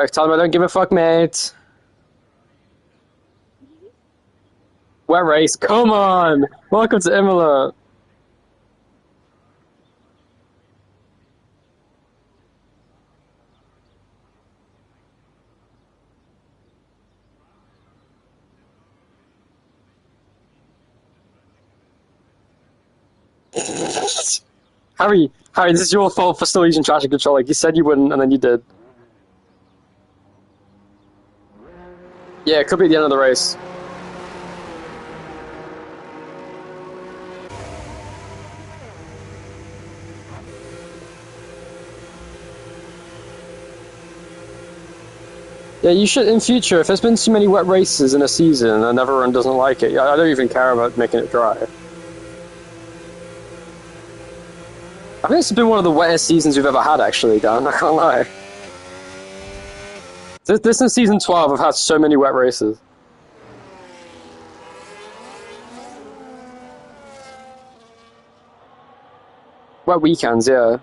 I tell him I don't give a fuck, mate. Wet race, come on! Welcome to Imola. Harry, this is your fault for still using traction control. Like you said you wouldn't, and then you did. Yeah, it could be the end of the race. Yeah, you should, in future, if there's been too many wet races in a season and everyone doesn't like it, I don't even care about making it dry. I think it's been one of the wettest seasons we've ever had, actually, Dan, I can't lie. This is season 12, I've had so many wet races. Wet weekends, yeah.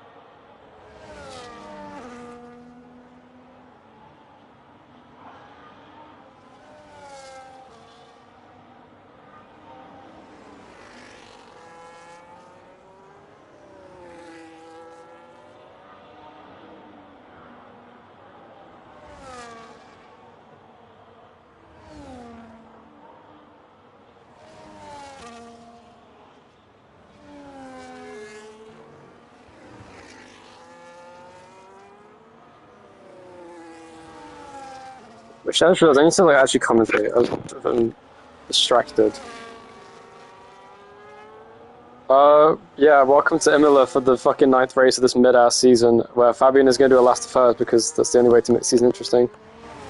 Which I just realized I need to like actually commentate. I'm distracted. Yeah, welcome to Imola for the fucking 9th race of this mid-ass season, where Fabian is going to do a last to first because that's the only way to make the season interesting.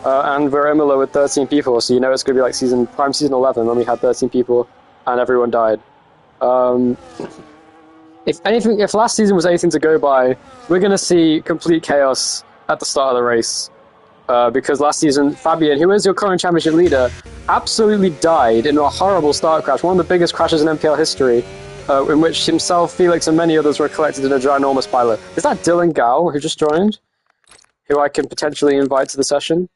And we're Imola with 13 people, so you know it's going to be like prime season 11 when we had 13 people and everyone died. If last season was anything to go by, we're going to see complete chaos at the start of the race. Because last season, Fabian, who is your current championship leader, absolutely died in a horrible start crash, one of the biggest crashes in NPL history, in which himself, Felix, and many others were collected in a ginormous pilot. Is that Dylan Gow, who just joined? Who I can potentially invite to the session?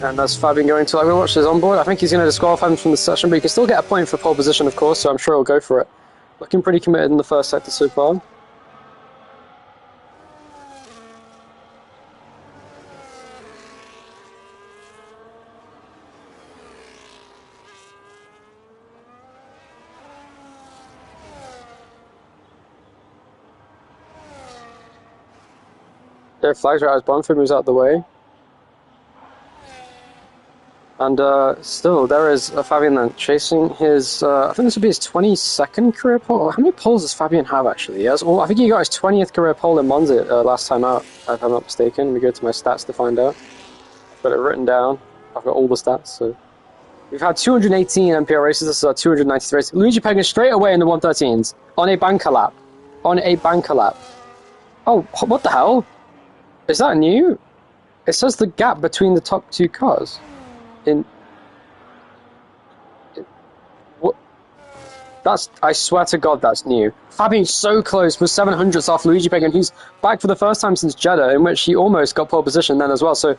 And that's Fabian going to, like, we'll watch his onboard. I think he's going to disqualify him from the session, but he can still get a point for pole position, of course, so I'm sure he'll go for it. Looking pretty committed in the first sector so far. Their flags are out as Bamford moves out of the way. And still, there is Fabian then chasing his, I think this would be his 22nd career pole. How many poles does Fabian have, actually? He has I think he got his 20th career pole in Monza last time out, if I'm not mistaken. Let me go to my stats to find out. I've got it written down. I've got all the stats, so. We've had 218 NPL races, this is our 293 race. Luigi Pegging straight away in the 113s, on a banker lap. On a banker lap. Oh, what the hell? Is that new? It says the gap between the top two cars. What? I swear to God, that's new. Fabian's so close with 700ths off Luigi Peggin, who's back for the first time since Jeddah, in which he almost got pole position then as well. So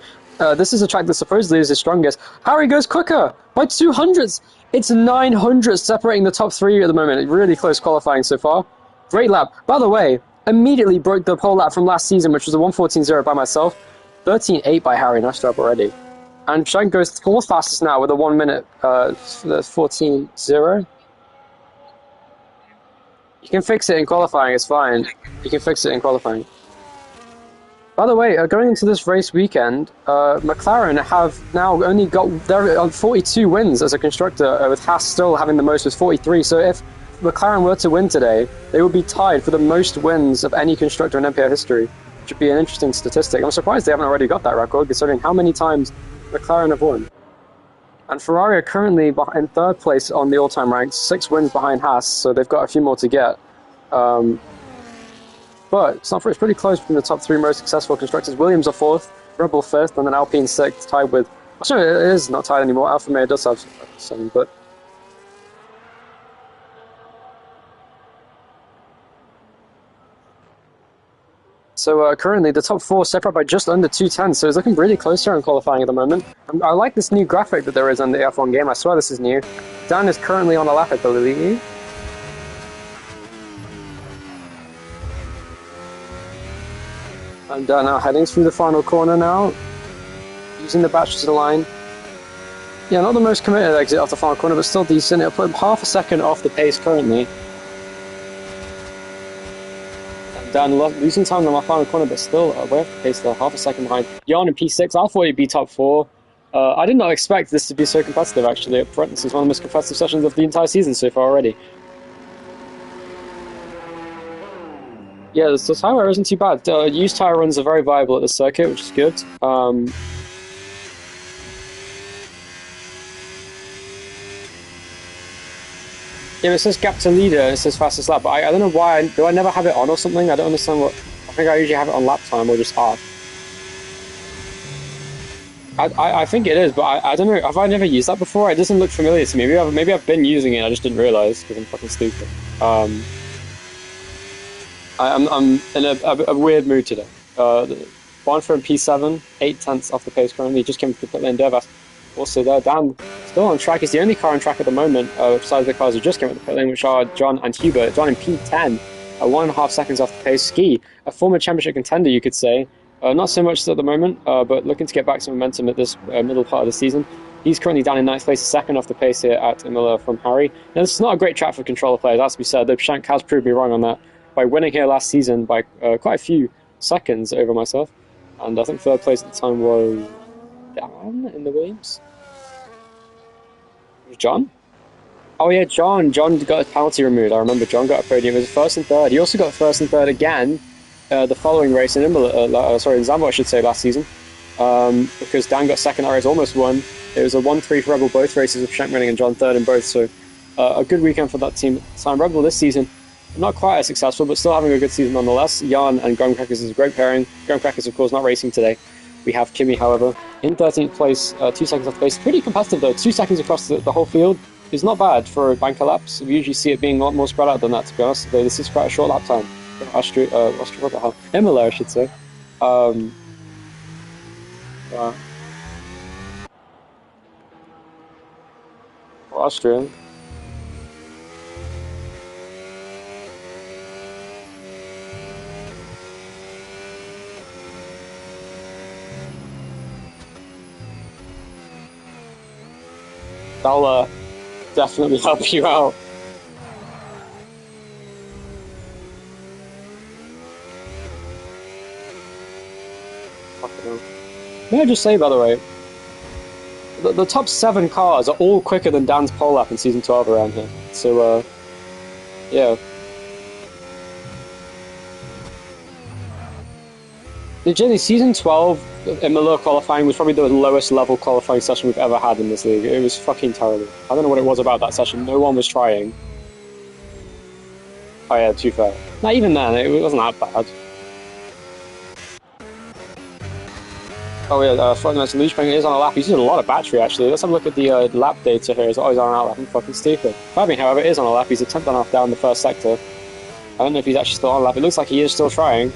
this is a track that supposedly is his strongest. Harry goes quicker by 200ths. It's 900 separating the top three at the moment. Really close qualifying so far. Great lap. By the way, immediately broke the pole lap from last season, which was a 1:14.0 by myself. 13.8 by Harry. Nice job already. And Shank goes fourth fastest now with a 1 minute 14.0. You can fix it in qualifying, it's fine. You can fix it in qualifying. By the way, going into this race weekend, McLaren have now only got, they're on 42 wins as a constructor, with Haas still having the most with 43. So if McLaren were to win today, they would be tied for the most wins of any constructor in NPL history, which would be an interesting statistic. I'm surprised they haven't already got that record, considering how many times McLaren have won. And Ferrari are currently in third place on the all-time ranks, 6 wins behind Haas, so they've got a few more to get. But it's pretty close between the top 3 most successful constructors. Williams are 4th, Red Bull 5th, and then Alpine 6th, tied with... Actually, it is not tied anymore. Alfa Romeo does have 7, but... So currently the top 4 separate by just under 2 tenths, so it's looking really close here in qualifying at the moment. I like this new graphic that there is on the F1 game, I swear this is new. Dan is currently on a lap, I believe. And now heading through the final corner now, using the battery to the line. Yeah, not the most committed exit off the final corner, but still decent. It'll put him half a second off the pace currently. Dan losing time in my final corner, but still way off the pace there, half a second behind. Jan in P6, I thought he'd be top 4. I did not expect this to be so competitive, actually, up front. This is one of the most competitive sessions of the entire season so far already. Yeah, the tire wear isn't too bad. Used tire runs are very viable at this circuit, which is good. Yeah, it says gap to leader, and it says fastest lap, but I don't know why. Do I never have it on or something? I don't understand what. I think I usually have it on lap time or just off. I think it is, but I don't know. Have I never used that before? It doesn't look familiar to me. Maybe I've been using it, I just didn't realize because I'm fucking stupid. I'm in a weird mood today. One for P7, 8 tenths off the pace currently. Just came to the pit lane. Devas also there. Dan still on track. He's the only car on track at the moment, besides the cars who just came at the pit lane, which are John and Hubert. John in P10, 1.5 seconds off the pace. Ski, a former championship contender, you could say. Not so much at the moment, but looking to get back some momentum at this middle part of the season. He's currently down in 9th place, second off the pace here at Imola from Harry. Now, this is not a great track for controller players, has to be said, though Shank has proved me wrong on that by winning here last season by quite a few seconds over myself. And I think 3rd place at the time was Dan in the Williams. Was John? Oh yeah, John. John got a penalty removed. I remember John got a podium. It was 1st and 3rd. He also got 1st and 3rd again the following race in Imola, in Zambot, I should say, last season. Because Dan got 2nd that race, almost won. It was a 1-3 for Rebel both races, with Shank winning and John 3rd in both. So a good weekend for that team. Time Rebel this season, not quite as successful, but still having a good season nonetheless. Jan and Graham Crackers is a great pairing. Graham Crackers, of course, not racing today. We have Kimmy, however, in 13th place, 2 seconds off the pace. Pretty competitive, though. 2 seconds across the whole field is not bad for banker laps. We usually see it being a lot more spread out than that, to be honest. Though this is quite a short lap time. Imola, I should say. Austrian. I'll definitely help you out. May I just say, by the way, the top 7 cars are all quicker than Dan's pole lap in Season 12 around here. So, yeah. Generally, Season 12 Imola qualifying was probably the lowest level qualifying session we've ever had in this league. It was fucking terrible. I don't know what it was about that session. No one was trying. Oh yeah, too fair. Not even then, it wasn't that bad. Oh yeah, fucking nice. Luge is on a lap. He's using a lot of battery actually. Let's have a look at the lap data here. He's always on a lap. I'm fucking stupid. Fabian, however, is on a lap. He's a 10th down the 1st sector. I don't know if he's actually still on a lap. It looks like he is still trying.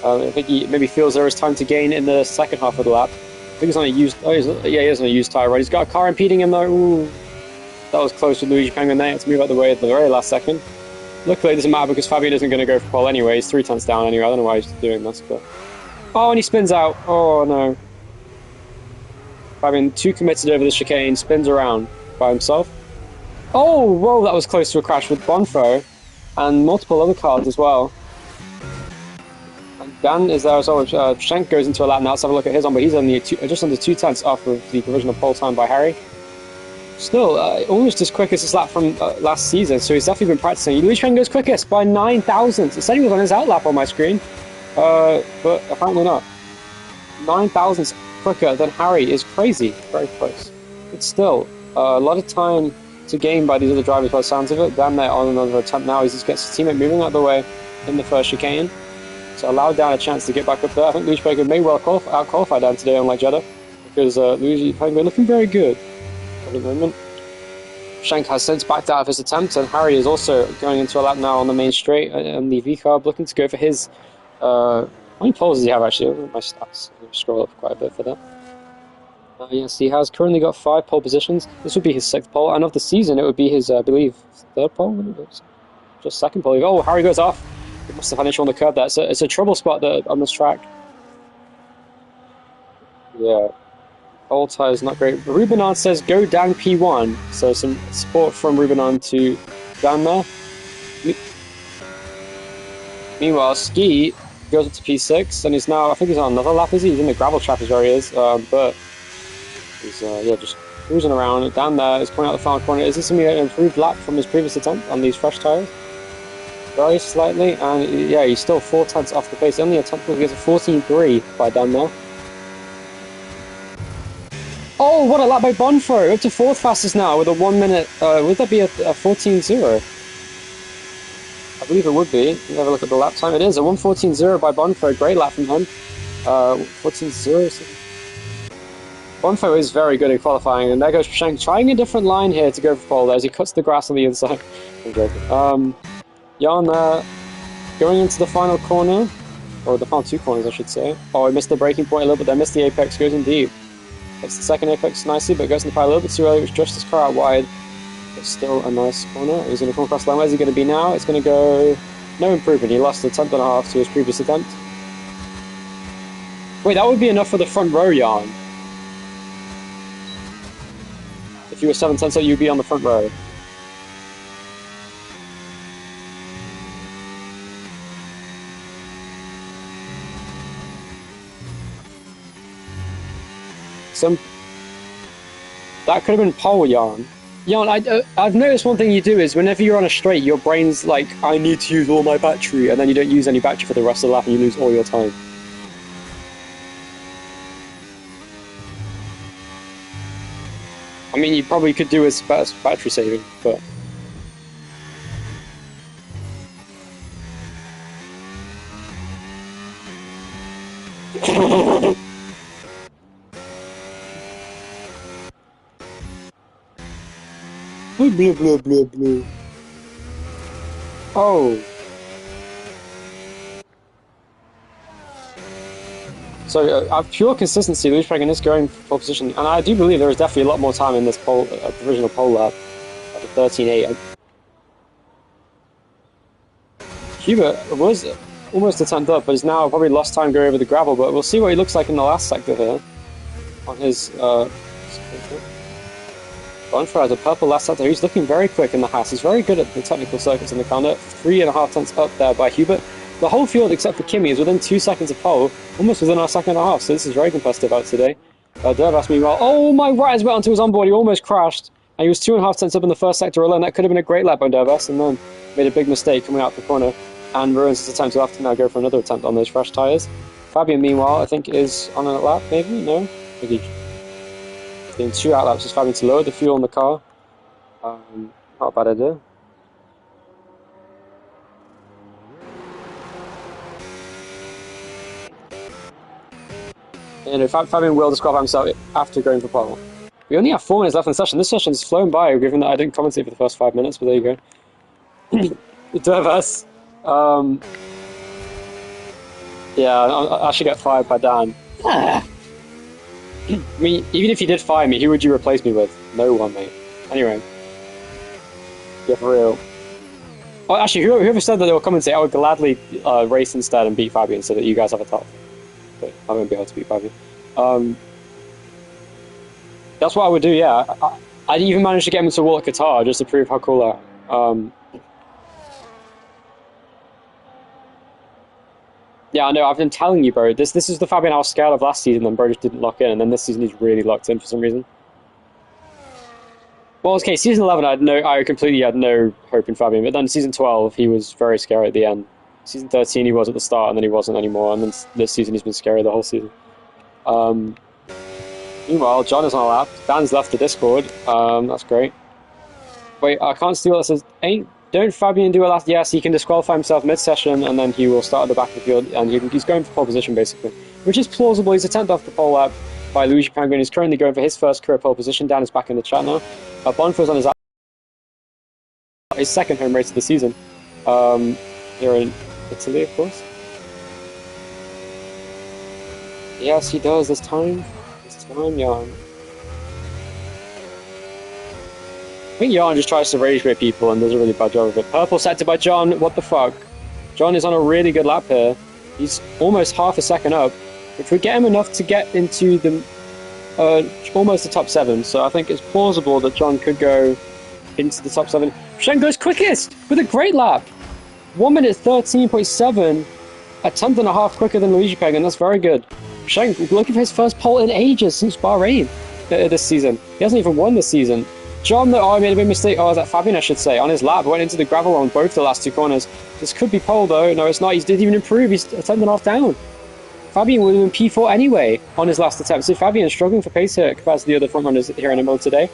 I think he maybe feels there is time to gain in the 2nd half of the lap. I think he's on a used. Oh, he is on a used tire. Right, he's got a car impeding him though. Ooh, that was close with Luigi Penguin there. To move out of the way at the very last second. Luckily, it doesn't matter because Fabian isn't going to go for pole anyway. He's 3 tenths down anyway. I don't know why he's doing this, but oh, and he spins out. Oh no. Fabian too committed over the chicane, spins around by himself. Oh, whoa, that was close to a crash with Bonfo and multiple other cars as well. And Dan is there as well. Shank goes into a lap now. Let's have a look at his on, but he's only just under 2 tenths off of the provisional pole time by Harry. Still, almost as quick as his lap from last season, so he's definitely been practicing. Luigi Penguin goes quickest by 9 thousandths. It said he was on his out lap on my screen, but apparently not. 9 thousandths quicker than Harry is crazy. Very close. But still, a lot of time to gain by these other drivers by the sounds of it. Dan there on another attempt now. He just gets his teammate moving out of the way in the first chicane. So allow Dan a chance to get back up there. I think Luigi Penguin may well out-qualify Dan today, unlike Jeddah, because Luigi Penguin looking very good at the moment. Shank has since backed out of his attempt, and Harry is also going into a lap now on the main straight and the V-carb, looking to go for his How many poles does he have actually? My stats. I'm going to scroll up quite a bit for that. Yes, he has currently got 5 pole positions. This would be his 6th pole, and of the season, it would be his, I believe, 3rd pole. Just 2nd pole. Oh, Harry goes off. He must have had an issue on the curb there. It's a trouble spot on this track. Yeah. Old tires not great. Rubinon says go down P1. So some support from Rubinon to down there. Meanwhile, Ski goes up to P6 and he's now, I think he's on another lap, is he? He's in the gravel trap is where he is, but he's just cruising around. Down there, he's coming out the final corner. Is this going to be an improved lap from his previous attempt on these fresh tires? Very slightly, and yeah, he's still 4 tenths off the pace. Only a tenth, he gets a 14.3 by down there. Oh, what a lap by Bonfro! Up to 4th fastest now with a 1 minute. Would that be a 14.0? I believe it would be. Let's have a look at the lap time. It is a 1:14.0 by Bonfo. Great lap from him. 14.0. Bonfo is very good at qualifying, and there goes Shank trying a different line here to go for pole as he cuts the grass on the inside. I'm joking. Jan going into the final corner, or the final 2 corners, I should say. Oh, he missed the braking point a little bit there. Missed the apex. Goes in deep. Hits the 2nd apex nicely, but goes in the pile a little bit too early, which just his car out wide. It's still a nice corner. He's going to come across the line. Where's he going to be now? It's going to go... No improvement. He lost a 10.5 to his previous attempt. Wait, that would be enough for the front row, Jan. If you were 7 tenths, you'd be on the front row. That could have been pole, Jan. Jan, I've noticed one thing you do is whenever you're on a straight, your brain's like, I need to use all my battery, and then you don't use any battery for the rest of the lap and you lose all your time. I mean, you probably could do with battery saving, but... Blue, blue, blue, blue. Oh. So, pure consistency, Louis Pragan is going for pole position, and I do believe there is definitely a lot more time in this provisional pole lap at 13.8. Hubert was almost a tenth up, but he's now probably lost time going over the gravel, but we'll see what he looks like in the last sector here on his Bonfire has a purple last sector. He's looking very quick in the Haas. He's very good at the technical circuits in the corner. 3.5 tenths up there by Hubert. The whole field, except for Kimi, is within 2 seconds of pole, almost within our 1.5 seconds. So this is very competitive out today. Dervas, meanwhile, oh my right as well onto his onboard. He almost crashed, and he was 2.5 tenths up in the first sector alone. That could have been a great lap by Dervas, and then made a big mistake coming out the corner and ruins his attempt. He'll have to now go for another attempt on those fresh tyres. Fabian, meanwhile, I think is on a lap, maybe? No? I think he's doing 2 out laps. Just Fabian to lower the fuel in the car. Not a bad idea. And in fact, Fabian will disqualify himself after going for pole. We only have 4 minutes left in the session. This session's flown by, given that I didn't commentate for the first 5 minutes, but there you go. Dervas. Yeah, I should get fired by Dan. I mean, even if you did fire me, who would you replace me with? No one, mate. Anyway. Yeah, for real. Oh, actually, whoever said that they were commentating, I would gladly race instead and beat Fabian so that you guys have a top. But I won't be able to beat Fabian. That's what I would do, yeah. I'd even manage to get him to walk Qatar just to prove how cool I am. Yeah, I know, I've been telling you, bro. This is the Fabian I was scared of last season, and bro just didn't lock in, and then this season he's really locked in for some reason. Well, okay, season 11, I completely had no hope in Fabian, but then season 12, he was very scary at the end. Season 13, he was at the start, and then he wasn't anymore, and then this season he's been scary the whole season. Meanwhile, John is on a lap. Dan's left the Discord. That's great. Wait, I can't see what that says. Don't Fabian do a last? Yes, he can disqualify himself mid-session, and then he will start at the back of the field, and he's going for pole position, basically. Which is plausible. He's a 10th off the pole lap by Luigi Penguin. He's currently going for his first career pole position. Dan is back in the chat now. Bonfo's on his second home race of the season. Here in Italy, of course. Yes, he does. There's time. There's time, Jan. I think Jan just tries to rage bait people and does a really bad job of it. Purple sector by John. What the fuck? John is on a really good lap here. He's almost half a second up, which would get him enough to get into the almost the top 7. So I think it's plausible that John could go into the top 7. Shen goes quickest with a great lap. 1 minute 13.7, a tenth and a half quicker than Luigi Pagan. That's very good. Shen looking for his first pole in ages since Bahrain this season. He hasn't even won this season. John, I made a big mistake. Oh, is that Fabian, I should say, on his lap. Went into the gravel on both the last 2 corners. This could be pole, though. No, it's not. He didn't even improve. He's a tenth and a half down. Fabian would have been P4 anyway on his last attempt. So Fabian is struggling for pace here compared to the other front runners here in Imola today.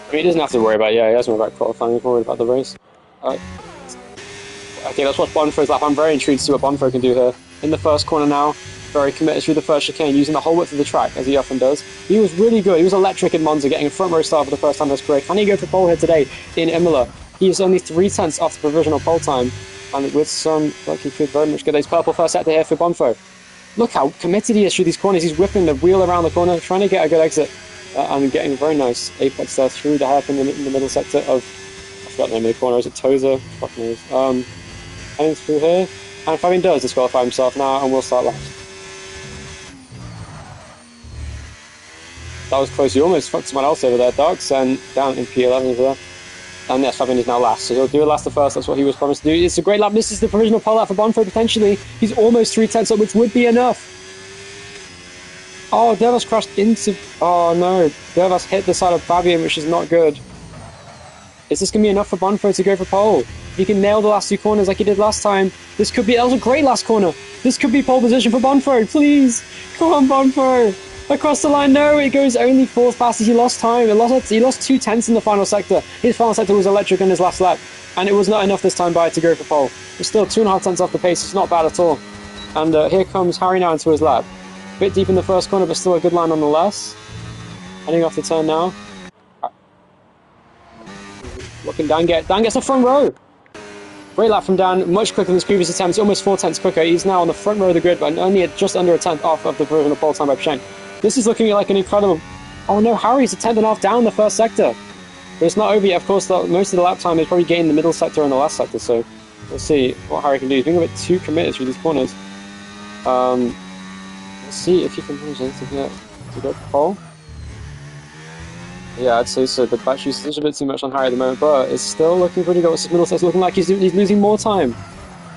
I mean, he doesn't have to worry about, he doesn't worry about qualifying. He's worried about the race. Okay, let's watch Bonfo's lap. I'm very intrigued to see what Bonfo can do here. In the first corner now, very committed through the first chicane, using the whole width of the track, as he often does. He was really good. He was electric in Monza, getting a front row start for the first time in his career. Can he go for pole here today in Imola? He is only 3 tenths off the provisional pole time, and with some luck, he could very much get those purple first sector here for Bonfo. Look how committed he is through these corners. He's whipping the wheel around the corner, trying to get a good exit, and getting a very nice apex there through the hairpin in the middle sector of, I forgot the name of the corner, is it Tozer? Fuck knows. Heading through here, and Fabian does disqualify himself now, and we'll start last. That was close. He almost fucked someone else over there, Dogs, and down in P11 over there. And yes, Fabian is now last, so he'll do a last to first. That's what he was promised to do. It's a great lap. This is the provisional pole lap for Bonfo, potentially. He's almost 3 tenths up, which would be enough. Oh, Devas crashed into... Oh, no. Devas hit the side of Fabian, which is not good. Is this going to be enough for Bonfo to go for pole? He can nail the last 2 corners like he did last time. This could be... That was a great last corner. This could be pole position for Bonfo. Please. Come on, Bonfo. Across the line, no, it goes only 4th fastest. He lost time. He lost 2 tenths in the final sector. His final sector was electric in his last lap, and it was not enough this time by to go for pole. It's still 2.5 tenths off the pace. It's not bad at all. And here comes Harry now into his lap. A bit deep in the first corner, but still a good line nonetheless. Heading off the turn now. What can Dan get? Dan gets a front row. Great lap from Dan, much quicker than his previous attempts, almost 4 tenths quicker. He's now on the front row of the grid, but only just under a tenth off of the provisional pole time by Pshenk. This is looking like an incredible... Oh no, Harry's a tenth and a half down the first sector. But it's not over yet. Of course, most of the lap time is probably gained in the middle sector and the last sector, so we'll see what Harry can do. He's being a bit too committed through these corners. Let's see if he can manage anything here to go for pole. Yeah, I'd say so. The battery is a bit too much on Harry at the moment, but it's still looking pretty good. His middle sector's looking like he's losing more time.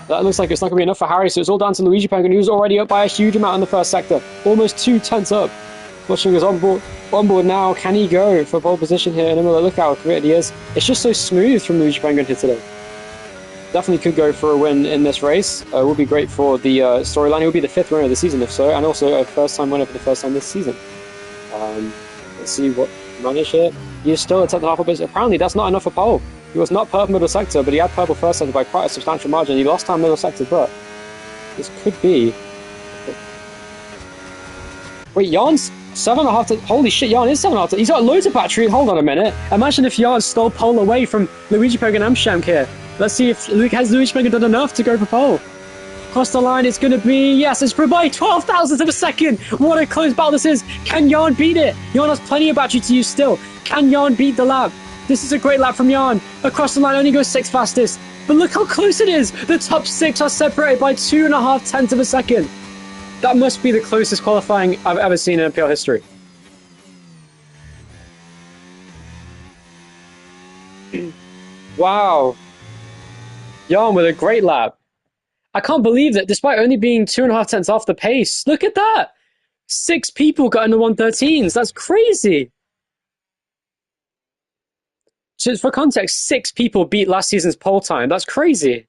That looks like it's not going to be enough for Harry, so it's all down to Luigi Penguin, who's already up by a huge amount in the first sector. Almost 2 tenths up. Watching us on board now. Can he go for pole position here in Imola? Look how committed he is. It's just so smooth from Luigi Penguin here today. Definitely could go for a win in this race. Would be great for the storyline. He would be the 5th winner of the season, if so, and also a first-time winner for the first time this season. Let's see what managed here. He is still at 10.5 up, but apparently that's not enough for pole. He was not purple middle sector, but he had purple first sector by quite a substantial margin. He lost time middle sector, but this could be... Wait, Jan's 7.5 to... Holy shit, Jan is 7.5 to... He's got loads of battery. Hold on a minute. Imagine if Jan stole pole away from Luigi Penguin and Shank here. Let's see if has Luigi Penguin done enough to go for pole. Across the line, it's going to be... Yes, it's by 12 thousandths of a second. What a close battle this is. Can Jan beat it? Jan has plenty of battery to use still. Can Jan beat the lap? This is a great lap from Jan. Across the line, only goes 6th fastest. But look how close it is. The top 6 are separated by 2.5 tenths of a second. That must be the closest qualifying I've ever seen in NPL history. Wow. Jan with a great lap. I can't believe that despite only being 2.5 tenths off the pace. Look at that. 6 people got in the 113s. That's crazy. So for context, 6 people beat last season's pole time. That's crazy.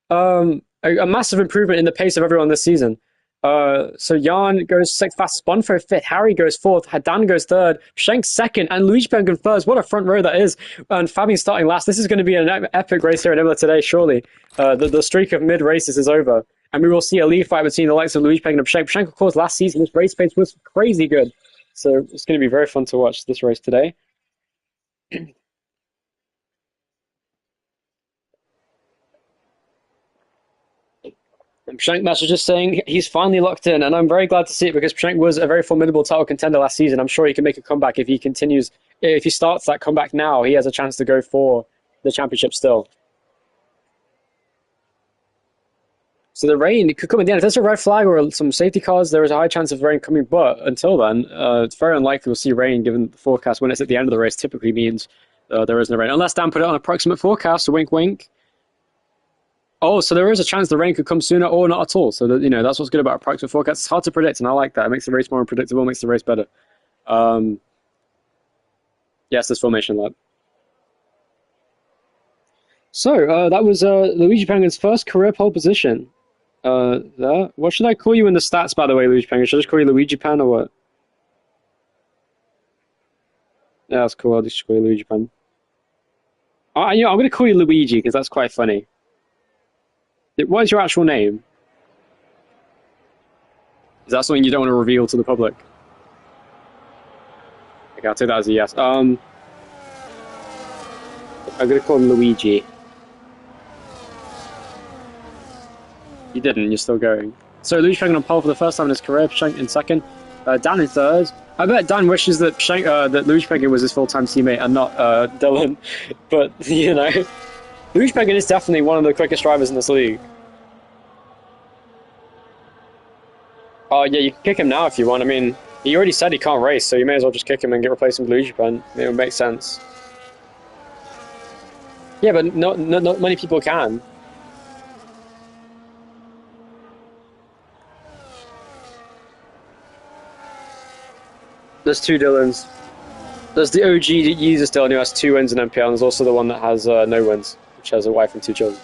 A massive improvement in the pace of everyone this season. So Jan goes 6th fastest, Bonfo 5th, Harry goes 4th, Hadan goes 3rd, Shank 2nd, and Luigi Penguin 1st. What a front row that is. And Fabian starting last. This is going to be an epic race here in Imola today, surely. The streak of mid-races is over. And we will see a lead fight between the likes of Luigi Penguin and Shank. Shank, of course, last season, his race pace was crazy good. So it's going to be very fun to watch this race today. And Pshank message just saying he's finally locked in, and I'm very glad to see it because Pshank was a very formidable title contender last season. I'm sure he can make a comeback if he continues. If he starts that comeback now, he has a chance to go for the championship still. So the rain, it could come at the end. If there's a red flag or some safety cars, there is a high chance of rain coming. But until then, it's very unlikely we'll see rain given the forecast when it's at the end of the race typically means there is no rain. Unless Dan put it on approximate forecast, so wink, wink. Oh, so there is a chance the rain could come sooner or not at all. So that, that's what's good about approximate forecast. It's hard to predict, and I like that. It makes the race more unpredictable, makes the race better. Yes, this formation lap. So that was Luigi Penguin's first career pole position. There. What should I call you in the stats, by the way, Luigi Penguin? Should I just call you Luigi Pen or what? Yeah, that's cool. I'll just call you Luigi Pen. I'm going to call you Luigi because that's quite funny. What is your actual name? Is that something you don't want to reveal to the public? Okay, I'll take that as a yes. I'm going to call him Luigi. You didn't, you're still going. So Luigi Penguin on pole for the first time in his career, Pshank in second, Dan in third. I bet Dan wishes that that Luigi Penguin was his full-time teammate and not Dylan. But, Luigi Penguin is definitely one of the quickest drivers in this league. Oh, yeah, you can kick him now if you want. I mean, he already said he can't race, so you may as well just kick him and get replaced with Luigi Pen. It would make sense. Yeah, but not many people can. There's two Dylans. There's the OG user Dylan who has 2 wins in NPL, and there's also the one that has no wins, which has a wife and 2 children.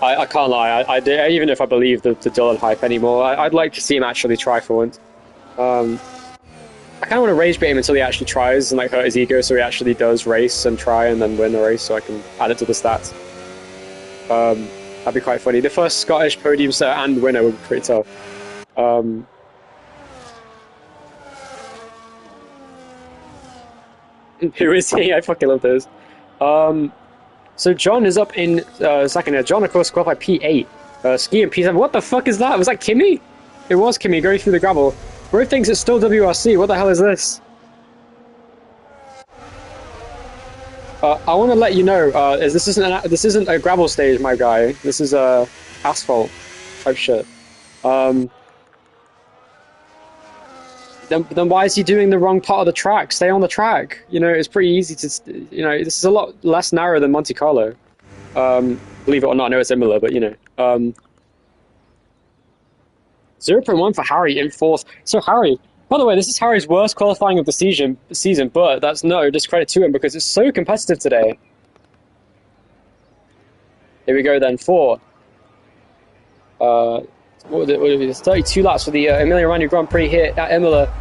I can't lie. Even if I believe the Dylan hype anymore, I'd like to see him actually try for once. I kind of want to rage bait him until he actually tries and hurt his ego, so he actually does race and try and then win the race, so I can add it to the stats. That'd be quite funny. The first Scottish podium set and winner would be pretty tough. Who is he? I fucking love those. So John is up in second. John, of course, qualified P8. Ski in P7. What the fuck is that? Was that Kimmy? It was Kimmy going through the gravel. Bro thinks it's still WRC. What the hell is this? I want to let you know, this isn't a gravel stage, my guy. This is asphalt type shit. Then why is he doing the wrong part of the track? Stay on the track. It's pretty easy to. This is a lot less narrow than Monte Carlo. Believe it or not, I know it's Imola, but 0.1 for Harry in 4th. So Harry, by the way, this is Harry's worst qualifying of the season, but that's no discredit to him because it's so competitive today. Here we go then, 4. What was it? It's 32 laps for the Emilia Romagna Grand Prix here at Imola.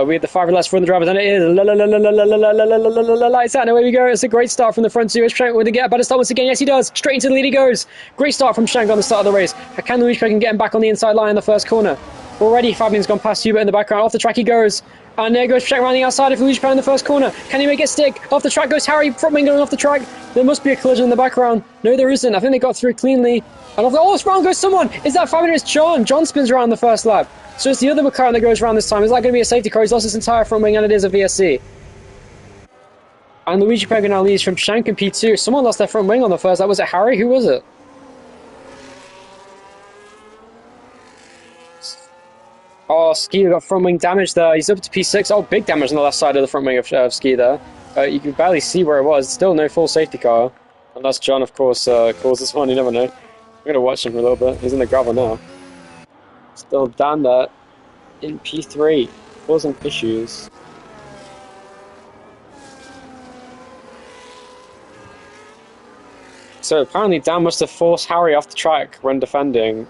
We had the 5 laps for the drivers, and it is lights out. And away we go. It's a great start from the front two. Is Pshank going to get a better start once again? Yes, he does. Straight into the lead he goes. Great start from Pshank on the start of the race. Can Luigi Penguin get him back on the inside line in the first corner? Already, Fabian's gone past Hubert in the background. Off the track he goes. And there goes Pshank around the outside of Luigi Penguin in the first corner. Can he make it stick? Off the track goes Harry. Front wing going off the track. There must be a collision in the background. No, there isn't. I think they got through cleanly. And round goes someone! Is that Fabian? It's John! John spins around the first lap. So it's the other McLaren that goes around this time. Is that going to be a safety car? He's lost his entire front wing and it is a VSC. And Luigi Penguin now leads from Pshank in P2. Someone lost their front wing on the first lap. Was it Harry? Who was it? Oh, Ski got front wing damage there. He's up to P6. Oh, big damage on the left side of the front wing of Ski there. You can barely see where it was. Still no full safety car. Unless John, of course, calls this one. You never know. I'm going to watch him for a little bit. He's in the gravel now. Still down there in P3, causing issues. So apparently Dan must have forced Harry off the track when defending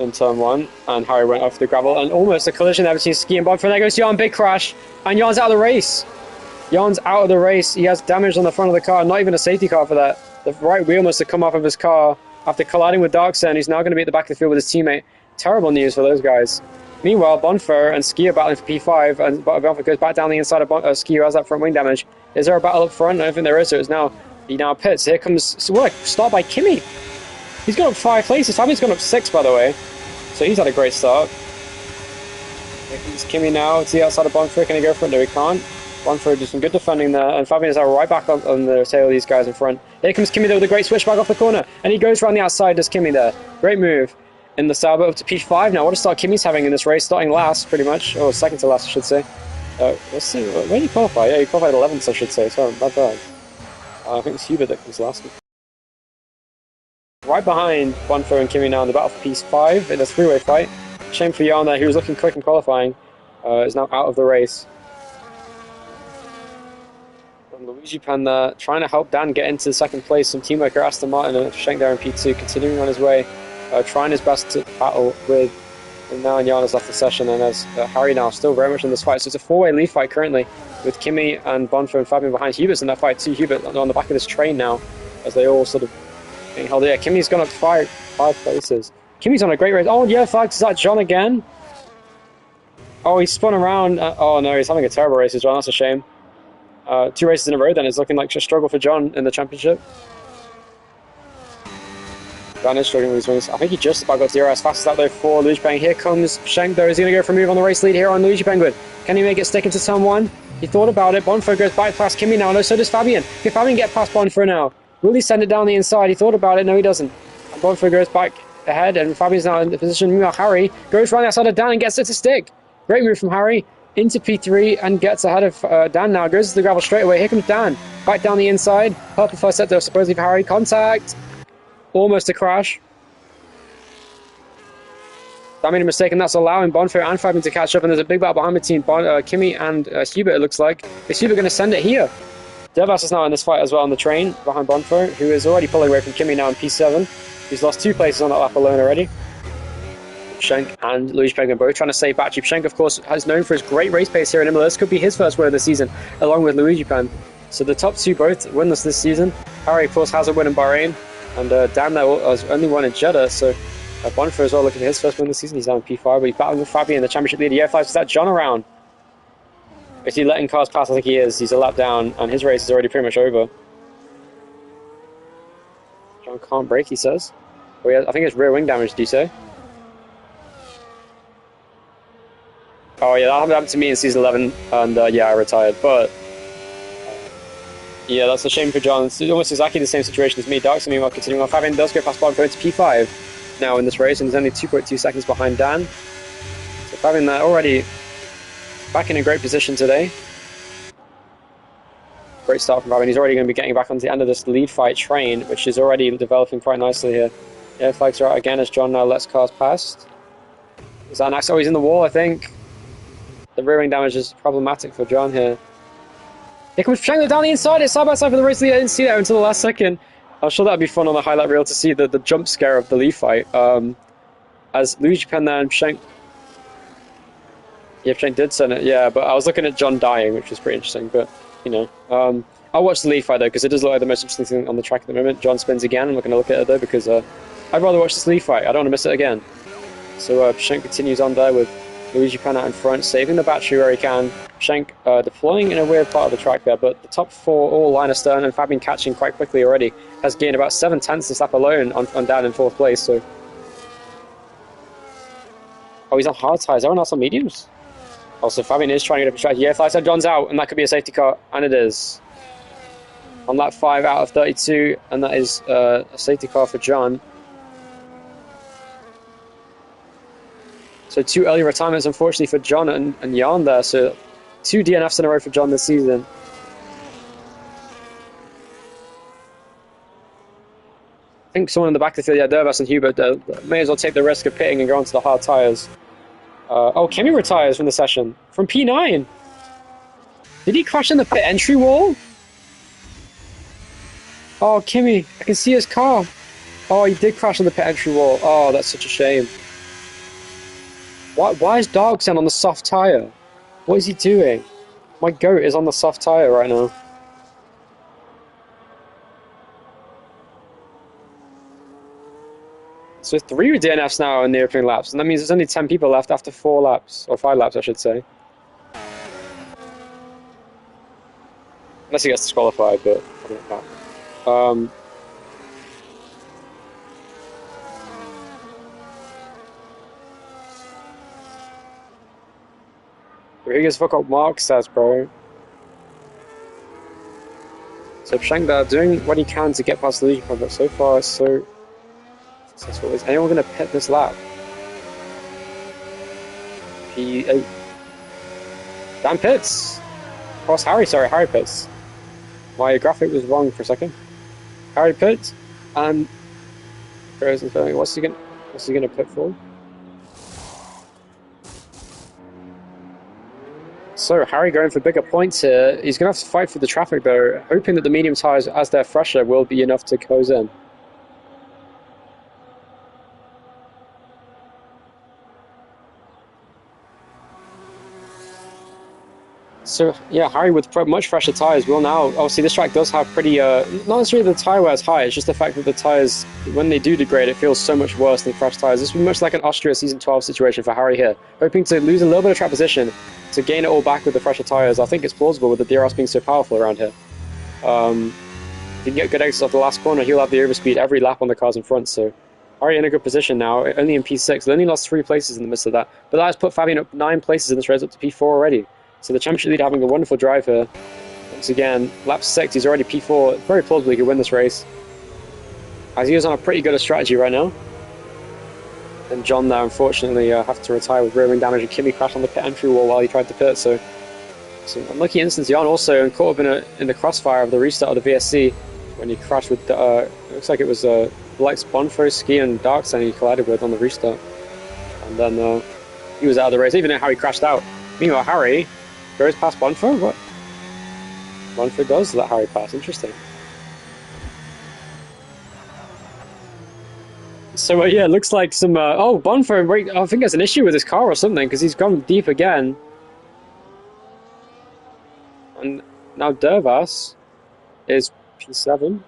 in turn 1, and Harry went off the gravel, and almost a collision there between Ski and Bob. From there goes Jan, big crash, and Jan's out of the race. Jan's out of the race. He has damage on the front of the car, not even a safety car for that. The right wheel must have come off of his car after colliding with Darksen. He's now going to be at the back of the field with his teammate. Terrible news for those guys. Meanwhile, Bonfer and Ski are battling for P5, and Bonfer goes back down the inside of Ski, who has that front wing damage. Is there a battle up front? I don't think there is, so he now pits. Here comes, what a start by Kimi. He's gone up 5 places. Fabian's gone up 6, by the way. So he's had a great start. Here comes Kimi now to the outside of Bonfer. Can he go for it? No, he can't. Bonfer does some good defending there, and Fabian is now right back on the tail of these guys in front. Here comes Kimi there with a great switch back off the corner, and he goes around the outside, does Kimi there. Great move in the Sauber up to P5 now. What a start Kimi's having in this race, starting last, pretty much. Or second to last, I should say. Let's see, where did he qualify? Yeah, he qualified 11th, I should say. Sorry, my bad. I think it's Hubert that comes last. Right behind Bonfer and Kimi now in the battle for P5 in a three-way fight. Shame for Jan there, who was looking quick in qualifying, is now out of the race. And Luigi Pan there, trying to help Dan get into second place. Some teamwork at Aston Martin and Schenk there in P2, continuing on his way, trying his best to battle with. And now Jan has left the session, and there's Harry now still very much in this fight. So it's a four-way lead fight currently, with Kimi and Bonfer and Fabian behind. Hubert's in that fight too. Hubert on the back of this train now, as they all sort of being held. Yeah, Kimi's gone up five places. Kimi's on a great race. Oh yeah, flags. Is that John again? Oh, he spun around. Oh no, he's having a terrible race, John. That's a shame. 2 races in a row then. It's looking like a struggle for John in the championship. Dan is struggling with his wings. I think he just about got 0 as fast as that though for Luigi Peng. Here comes Schenk though. Is he going to go for a move on the race lead here on Luigi Penguin? Can he make it stick into someone? He thought about it. Bonfer goes by past Kimi now. No, so does Fabian. Can Fabian get past Bonfer now? Will he send it down the inside? He thought about it. No, he doesn't. And Bonfer goes back ahead, and Fabian's now in the position. Meanwhile, Harry goes right outside of Dan and gets it to stick. Great move from Harry into P3 and gets ahead of Dan now. Goes to the gravel straight away. Here comes Dan. Back down the inside. Purple first set though, supposedly for Harry. Contact. Almost a crash. That made a mistake, and that's allowing Bonfer and Fabian to catch up, and there's a big battle behind between Kimi and Hubert, it looks like. Is Hubert going to send it here? Devas is now in this fight as well on the train behind Bonfer, who is already pulling away from Kimi now in P7. He's lost 2 places on that lap alone already. Schenk and Luigi Penguin both trying to save battery. Schenk, of course, is known for his great race pace here in Imola. This could be his first win of the season, along with Luigi Pan. So the top 2 both winless this season. Harry, of course, has a win in Bahrain, and Dan there has only won in Jeddah, so Bonfer as well looking for his first win this season. He's now in P5, but he's battling with Fabian, the championship leader. Yeah, flies that John around. Is he letting cars pass? I think he is. He's a lap down, and his race is already pretty much over. John can't brake, he says. Oh, yeah, I think it's rear wing damage, do you say? Oh yeah, that happened to me in season 11, and yeah, I retired. But yeah, that's a shame for John. It's almost exactly the same situation as me. Dark's meanwhile continuing on. Fabian does go past Bonfer into P5 now in this race, and he's only 2.2 seconds behind Dan. So Fabian there already back in a great position today. Great start from Fabian. He's already going to be getting back onto the end of this lead fight train, which is already developing quite nicely here. Yeah, flags are out again as John now lets cars past. Is that next? Oh, he's in the wall, I think. The rear wing damage is problematic for John here. Here comes Schenk down the inside. It's side by side for the race lead. I didn't see that until the last second. I'm sure that'd be fun on the highlight reel to see the jump scare of the lead fight. As Luigi Pen there and Schenk. Yeah, Schenk did send it, yeah, but I was looking at John dying, which was pretty interesting. But, you know, I'll watch the lead fight though, because it does look like the most interesting thing on the track at the moment. John spins again. I'm not going to look at it though, because I'd rather watch this lead fight. I don't want to miss it again. So Schenk continues on there with Luigi Pen out in front, saving the battery where he can. Schenk deploying in a weird part of the track there, but the top 4 all line astern, and Fabian catching quite quickly already. Has gained about 7/10 this lap alone on down in 4th place. So, oh, he's on hard tyres. Everyone else on mediums. Also, Fabian is trying to get up a strategy. Yeah, flight side John's out, and that could be a safety car, and it is. On lap 5 out of 32, and that is a safety car for John. So 2 early retirements, unfortunately, for John and Jan there. So 2 DNFs in a row for John this season. I think someone in the back of the field, yeah, Dervas and Hubert, may as well take the risk of pitting and go onto the hard tyres. Oh, Kimi retires from the session. From P9. Did he crash in the pit entry wall? Oh, Kimi, I can see his car. Oh, he did crash on the pit entry wall. Oh, that's such a shame. Why is Darksen on the soft tyre? What is he doing? My goat is on the soft tyre right now. So 3 DNFs now in the opening laps, and that means there's only 10 people left after 4 laps, or 5 laps I should say. Unless he gets disqualified, but probably not. Who gives a fuck what Mark says, bro? So Shank there doing what he can to get past the lead, but so far it's so successful. Is anyone going to pit this lap? P8. Dan pits! Cross Harry, sorry, Harry pits. My graphic was wrong for a second. Harry pits, and what's he gonna pit for? So Harry going for bigger points here. He's gonna have to fight for the traffic though, hoping that the medium tyres, as they're fresher, will be enough to close in. So yeah, Harry with much fresher tyres will now, obviously this track does have pretty, not necessarily the tyre wear is high, it's just the fact that the tyres, when they do degrade, it feels so much worse than fresh tyres. This would be much like an Austria Season 12 situation for Harry here, hoping to lose a little bit of track position to gain it all back with the fresher tyres. I think it's plausible with the DRS being so powerful around here. If he can get good exits off the last corner, he'll have the overspeed every lap on the cars in front, so Harry in a good position now, only in P6, they only lost 3 places in the midst of that, but that has put Fabian up 9 places in this race, up to P4 already. So the championship leader having a wonderful drive here. Once again, lap 6, he's already P4. Very plausibly he could win this race, as he is on a pretty good strategy right now. And John there, unfortunately, have to retire with rear wing damage, and Kimi crashed on the pit entry wall while he tried to pit. So unlucky instance. Jan also caught up in the crossfire of the restart of the VSC when he crashed with, it looks like it was Lex Bonfo, Ski and Darksen he collided with on the restart. And then he was out of the race, even how he crashed out. Meanwhile, Harry goes past Bonfo? What? Bonfo does let Harry pass. Interesting. So, yeah, it looks like some... oh, Bonfo, wait, I think there's an issue with his car or something, because he's gone deep again. And now Dervas is P7.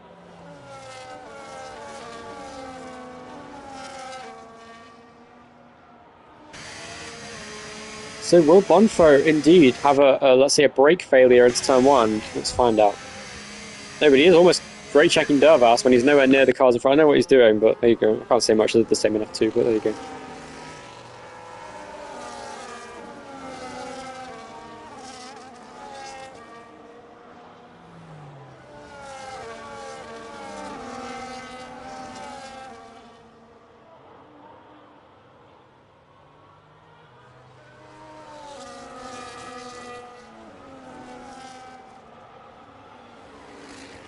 So will Bonfo indeed have let's say, a brake failure into turn 1? Let's find out. No, but he is almost brake checking Dervas when he's nowhere near the cars in front. I know what he's doing, but there you go. I can't say much of the same enough too, but there you go.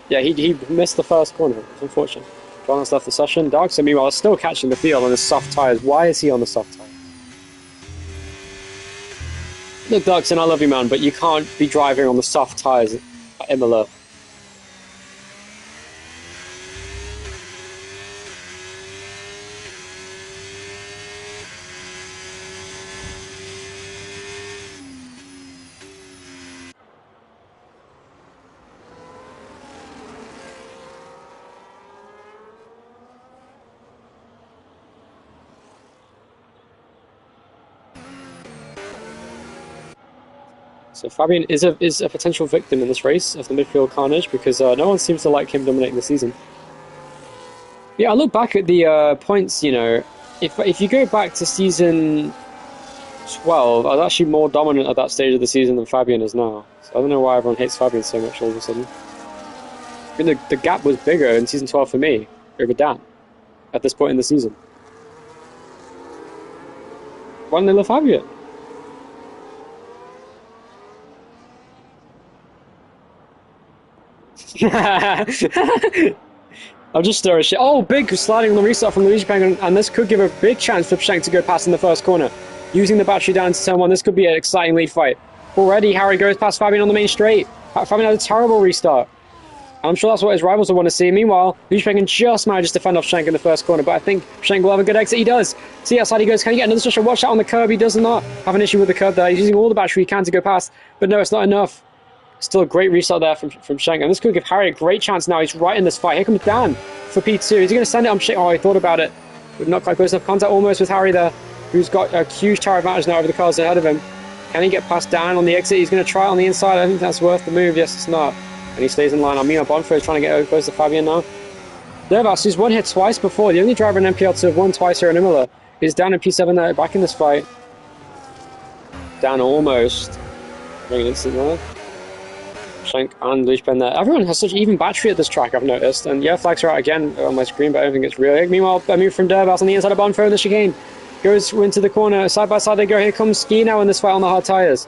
Yeah, he missed the first corner. It's unfortunate. John has left the session. Darksen, meanwhile, is still catching the field on his soft tyres. Why is he on the soft tyres? Look, Darksen, I love you, man, but you can't be driving on the soft tyres at Imola. So Fabian is a potential victim in this race of the midfield carnage because no one seems to like him dominating the season. Yeah, I look back at the points, you know, if you go back to season 12, I was actually more dominant at that stage of the season than Fabian is now. So I don't know why everyone hates Fabian so much all of a sudden. I mean, the gap was bigger in season 12 for me over Dan at this point in the season. Why don't they love Fabian? I'll just stir a shit. Oh, big sliding on the restart from Luigi Penguin, and this could give a big chance for Shank to go past in the first corner. Using the battery down into turn 1, this could be an exciting lead fight. Already, Harry goes past Fabian on the main straight. Fabian had a terrible restart. I'm sure that's what his rivals will want to see. Meanwhile, Luigi Penguin just manages to fend off Shank in the first corner, but I think Shank will have a good exit. He does. See outside he goes. Can he get another special? Watch out on the curb. He does not have an issue with the curb there. He's using all the battery he can to go past, but no, it's not enough. Still a great restart there from Shank, and this could give Harry a great chance now. He's right in this fight. Here comes Dan for P2. Is he going to send it on Shank? Oh, he thought about it. But not quite close enough. Contact almost with Harry there, who's got a huge tyre advantage now over the cars ahead of him. Can he get past Dan on the exit? He's going to try it on the inside. I think that's worth the move. Yes, it's not. And he stays in line. Amina Bonfo is trying to get over close to Fabian now. Dervas, who's won here twice before, the only driver in NPL to have won twice here in Imola, is down in P7 there, back in this fight. Dan almost Very instant there. Schenk and Luigi Pen there. Everyone has such even battery at this track, I've noticed. And yeah, flags are out again on my screen, but I don't think it's real. Meanwhile, a move from Dervas on the inside of Bonfire in the chicane. Goes into the corner, side by side they go. Here comes Ski now in this fight on the hard tyres.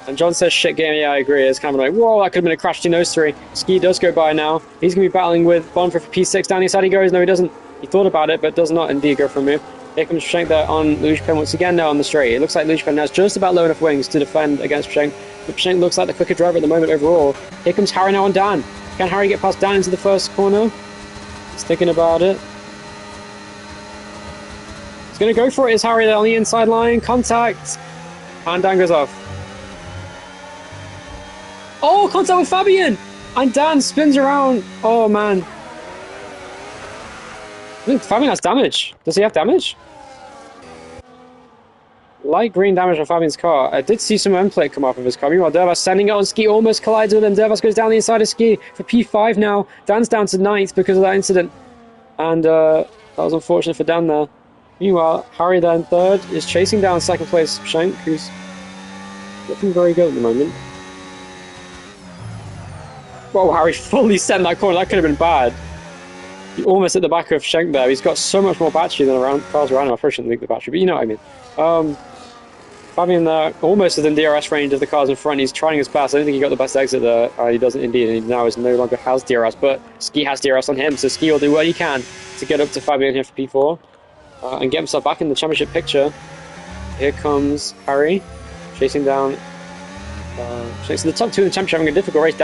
And John says, shit game, yeah, I agree. It's kind of like, whoa, that could have been a crash between those three. Ski does go by now. He's going to be battling with Bonfire for P6. Down the side he goes. No, he doesn't. He thought about it, but does not indeed go for a move. Here comes Schenk there on Luigi Pen once again now on the straight. It looks like Luigi Pen has just about low enough wings to defend against Schenk. But Schenk looks like the quicker driver at the moment overall. Here comes Harry now on Dan. Can Harry get past Dan into the first corner? He's thinking about it. He's going to go for it. Is Harry there on the inside line? Contact. And Dan goes off. Oh, contact with Fabian! And Dan spins around. Oh, man. I think Fabian has damage. Does he have damage? Light green damage on Fabian's car. I did see some end plate come off of his car. Meanwhile, Dervas sending it on Ski, almost collides with him. Dervas goes down the inside of Ski for P5 now. Dan's down to 9th because of that incident. And that was unfortunate for Dan there. Meanwhile, Harry then 3rd is chasing down 2nd place Schenk, who's looking very good at the moment. Whoa, Harry fully sent that corner. That could have been bad. He almost at the back of Schenk there. He's got so much more battery than cars around him. I probably shouldn't link the battery, but you know what I mean. Fabian there, almost within DRS range of the cars in front. He's trying his best. I don't think he got the best exit there. He doesn't indeed, and he now no longer has DRS, but Ski has DRS on him, so Ski will do what he can to get up to Fabian here for P4 and get himself back in the championship picture. Here comes Harry, chasing down. So the top 2 in the championship having a difficult race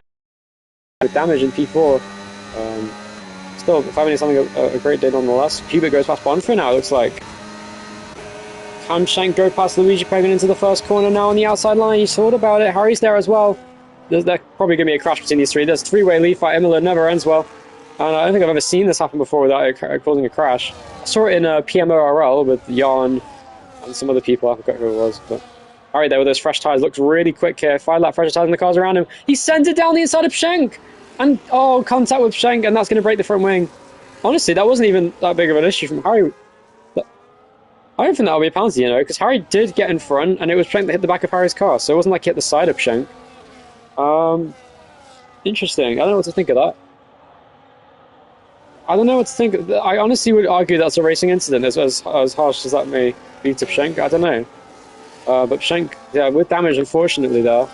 with damage in P4. Still, Fabian is having a great day nonetheless. Hubert goes past Bonfire now, it looks like. Can Schenk go past Luigi Pagan into the first corner now on the outside line? He's thought about it. Harry's there as well. There's probably going to be a crash between these three. There's a 3-way lead fight. Imola never ends well. And I don't think I've ever seen this happen before without it causing a crash. I saw it in PMORL with Jan and some other people. I forgot who it was. But Harry there with those fresh tyres looks really quick here. 5-lap fresh tyres in the cars around him. He sends it down the inside of Schenk. And, oh, contact with Schenk, and that's going to break the front wing. Honestly, that wasn't even that big of an issue from Harry. I don't think that would be a penalty, you know, because Harry did get in front, and it was Schenk that hit the back of Harry's car, so it wasn't like he hit the side of Schenk. Interesting. I don't know what to think of that. I don't know what to think. I honestly would argue that's a racing incident, as harsh as that may be to Schenk. I don't know. But Schenk, yeah, with damage, unfortunately, there.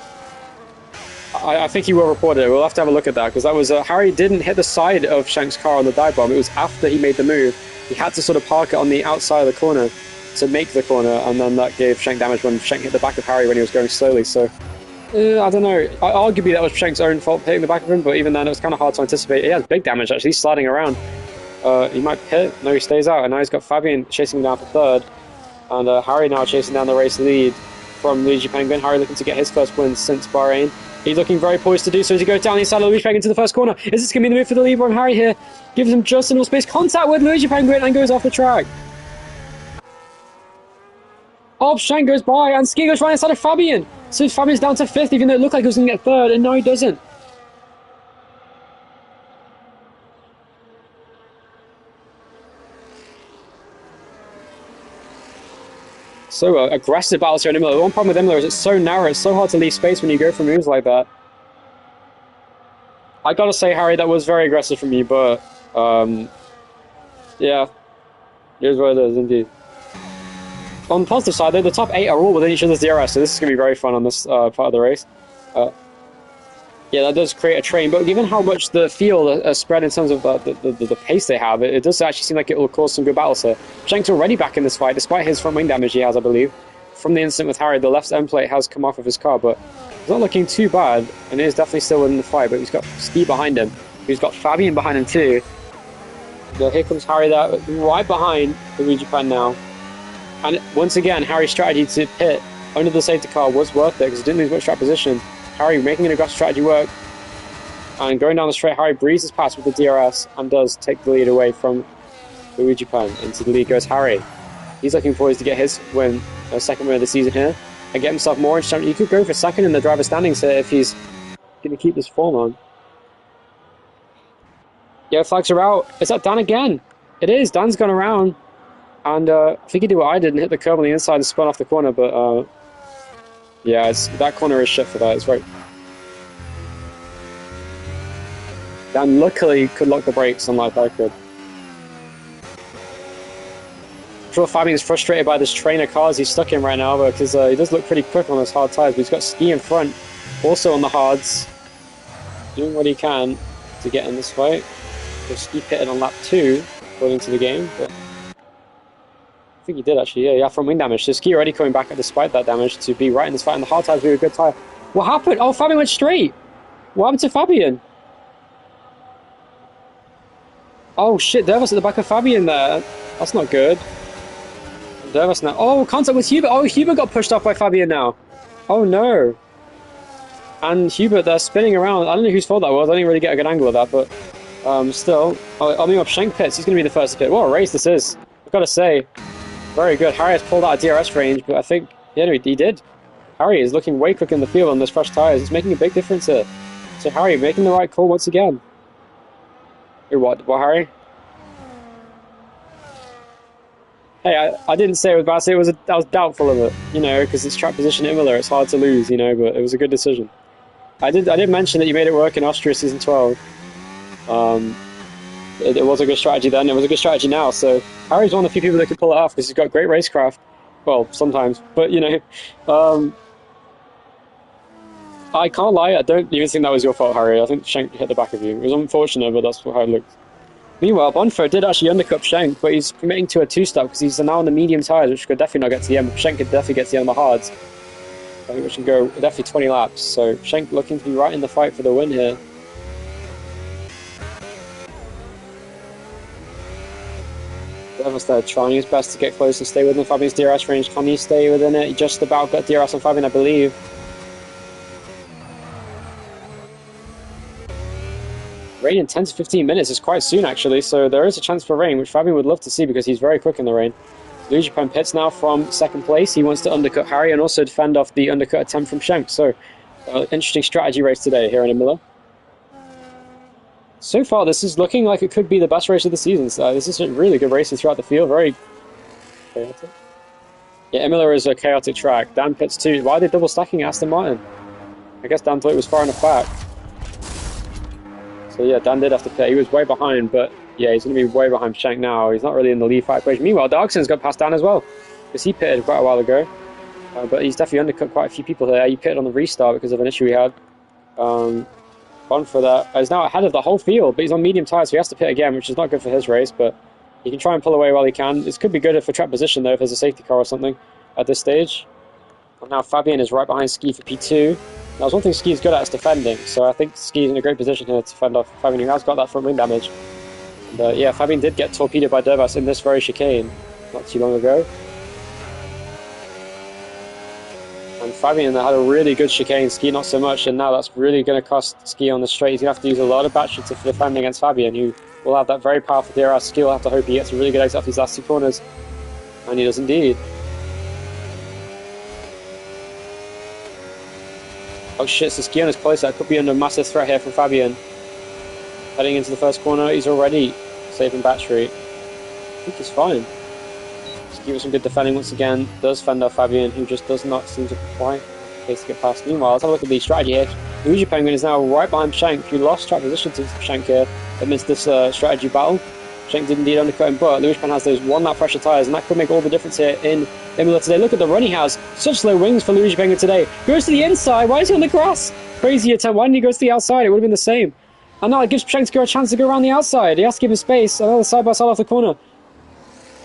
I think he will report it. We'll have to have a look at that, because that was Harry didn't hit the side of Schenk's car on the dive bomb. It was after he made the move. He had to sort of park it on the outside of the corner to make the corner, and then that gave Schenk damage when Schenk hit the back of Harry when he was going slowly. So I don't know. Arguably that was Schenk's own fault hitting the back of him, but even then it was kind of hard to anticipate. He has big damage actually. He's sliding around. He might hit. No, he stays out, and now he's got Fabian chasing him down for 3rd, and Harry now chasing down the race lead from Luigi Penguin. Harry looking to get his first win since Bahrain. He's looking very poised to do so as he goes down the inside of Luigi Penguin into the first corner. Is this going to be the move for the lead from Harry here? Gives him just enough space. Contact with Luigi Penguin and goes off the track. Oh, Schenk goes by and Ski goes right inside of Fabian. So Fabian's down to 5th, even though it looked like he was going to get 3rd, and no, he doesn't. So aggressive battles here in Imola. The one problem with Imola is it's so narrow, it's so hard to leave space when you go for moves like that. I gotta say, Harry, that was very aggressive from you, but yeah, here's what it is, indeed. On the positive side, though, the top 8 are all within each other's DRS, so this is going to be very fun on this part of the race. Yeah, that does create a train, but given how much the field is spread in terms of the pace they have, it does actually seem like it will cause some good battles here. Schenk's already back in this fight, despite his front wing damage he has, I believe. From the incident with Harry, the left end plate has come off of his car, but it's not looking too bad, and it is definitely still in the fight, but he's got Ski behind him. He's got Fabian behind him too. So here comes Harry there, right behind Luigi Pan now. And once again, Harry's strategy to pit under the safety car was worth it, because he didn't lose much track position. Harry making an aggressive strategy work, and going down the straight, Harry breezes past with the DRS and does take the lead away from Luigi Pan. Into the lead goes Harry. He's looking forward to get his win, second win of the season here, and get himself more in. He could go for 2nd in the driver's standings here if he's going to keep this form on. Yeah, flags are out. Is that Dan again? It is. Dan's gone around, and I think he did what I did and hit the curb on the inside and spun off the corner, but Yeah, that corner is shit for that. It's right. Dan luckily could lock the brakes, unlike I could. I'm sure Fabian's frustrated by this train of cars he's stuck in right now, because he does look pretty quick on those hard tyres, but he's got Ski in front, also on the hards, doing what he can to get in this fight. So Ski pitted on lap 2, according to the game, but I think he did actually, yeah, from wing damage. So Ski already coming back despite that damage to be right in this fight, and the hard tyres be a good tyre. What happened? Oh, Fabian went straight! What happened to Fabian? Oh shit, Dervas at the back of Fabian there. That's not good. Dervas now. Oh, contact with Hubert. Oh, Hubert got pushed off by Fabian now. Oh no. And Hubert, they're spinning around. I don't know whose fault that was. I didn't really get a good angle of that, but still. I mean, Shank pits. He's going to be the first to pit. What a race this is. I've got to say. Very good. Harry has pulled out of DRS range, but I think, yeah, he did. Harry is looking way quicker in the field on those fresh tyres. It's making a big difference here. So Harry making the right call once again. What, Harry? Hey, I didn't say it was bad. I was doubtful of it, you know, because it's track position Imola. It's hard to lose, you know, but it was a good decision. I did mention that you made it work in Austria season 12. It was a good strategy then. It was a good strategy now. So Harry's one of the few people that could pull it off because he's got great racecraft. Well, sometimes, but you know, I can't lie. I don't even think that was your fault, Harry. I think Shank hit the back of you. It was unfortunate, but that's how it looked. Meanwhile, Bonfo did actually undercut Shank, but he's committing to a two-stop because he's now on the medium tyres, which could definitely not get to the end. Shank could definitely get to the end of the hards. I think we should go definitely 20 laps. So Shank looking to be right in the fight for the win here. Dervas there trying his best to get close and stay within Fabian's DRS range. Can he stay within it? He just about got DRS on Fabian, I believe. Rain in 10 to 15 minutes is quite soon, actually, so there is a chance for rain, which Fabian would love to see because he's very quick in the rain. Luigi Pen pits now from second place. He wants to undercut Harry and also defend off the undercut attempt from Shank. So, interesting strategy race today here in Imola. So far, this is looking like it could be the best race of the season. So this is a really good racing throughout the field. Very chaotic. Yeah, Imola is a chaotic track. Dan pits too. Why are they double stacking Aston Martin? I guess Dan thought it was far enough back. So yeah, Dan did have to pit. He was way behind, but yeah, he's going to be way behind Shank now. He's not really in the lead fight equation. Meanwhile, Darkson's got past Dan as well, because he pitted quite a while ago. But he's definitely undercut quite a few people there. He pitted on the restart because of an issue he had. On for that. He's now ahead of the whole field, but he's on medium tyres, so he has to pit again, which is not good for his race, but he can try and pull away while he can. This could be good for track position, though, if there's a safety car or something at this stage. And now Fabian is right behind Ski for P2. Now, one thing Ski's good at is defending, so I think Ski's in a great position here to defend off Fabian, who has got that front wing damage. And yeah, Fabian did get torpedoed by Dervas in this very chicane not too long ago. And Fabian had a really good chicane, Ski not so much, and now that's really going to cost Ski on the straight. He's going to have to use a lot of battery to defend against Fabian, who will have that very powerful DRS. Ski will have to hope he gets a really good exit off these last two corners. And he does indeed. Oh shit, so Ski on is closer. Could be under massive threat here from Fabian. Heading into the first corner, he's already saving battery. I think he's fine. Ski with some good defending once again. Does fend off Fabian, who just does not seem to quite have the pace to get past. Meanwhile, let's have a look at the strategy here. Luigi Penguin is now right behind Shank, who lost track position to Shank here amidst this strategy battle. Shank did indeed undercut him, but Luigi Pen has those one lap fresher tyres, and that could make all the difference here in Imola today. Look at the run he has. Such low wings for Luigi Penguin today. Goes to the inside. Why is he on the grass? Crazy attempt. Why didn't he go to the outside? It would have been the same. And now it gives Shank a chance to go around the outside. He has to give him space. Another side by side off the corner.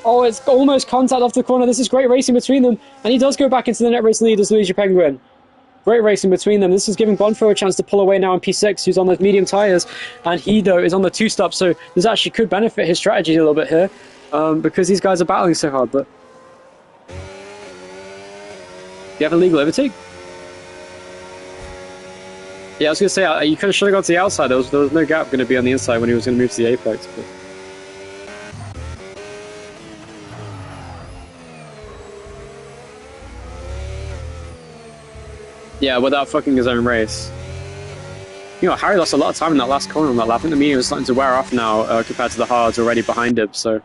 Oh, it's almost contact off the corner. This is great racing between them. And he does go back into the net race lead as Luigi Penguin. Great racing between them. This is giving Bonfo a chance to pull away now in P6, who's on those medium tyres. And he, though, is on the two-stop. So this actually could benefit his strategy a little bit here. Because these guys are battling so hard. But you have a legal overtake? Yeah, I was going to say, you should have gone to the outside. There was no gap going to be on the inside when he was going to move to the apex. But yeah, without fucking his own race. You know, Harry lost a lot of time in that last corner on that lap. I think the medium is starting to wear off now compared to the hards already behind him, so